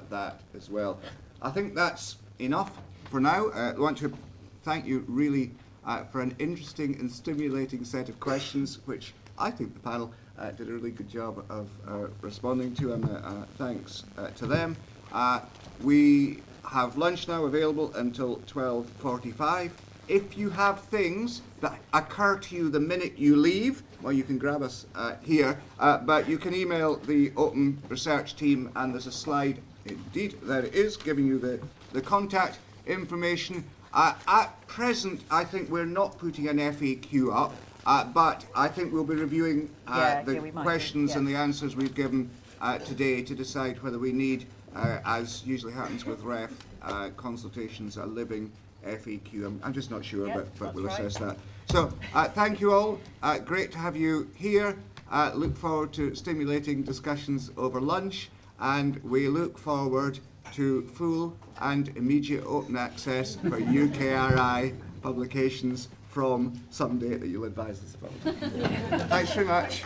that as well. I think that's enough for now. I want to thank you really for an interesting and stimulating set of questions, which I think the panel did a really good job of responding to, and thanks to them. We have lunch now available until 12:45. If you have things that occur to you the minute you leave, well, you can grab us here, but you can email the Open Research team, and there's a slide, indeed, there it is, giving you the contact information. At present, I think we're not putting an FAQ up, but I think we'll be reviewing the questions and the answers we've given today to decide whether we need, as usually happens with REF consultations, a living FAQ. I'm just not sure, but we'll assess that. So thank you all. Great to have you here. Look forward to stimulating discussions over lunch, and we look forward to full and immediate open access for UKRI publications from some date that you'll advise us about. Thanks very much.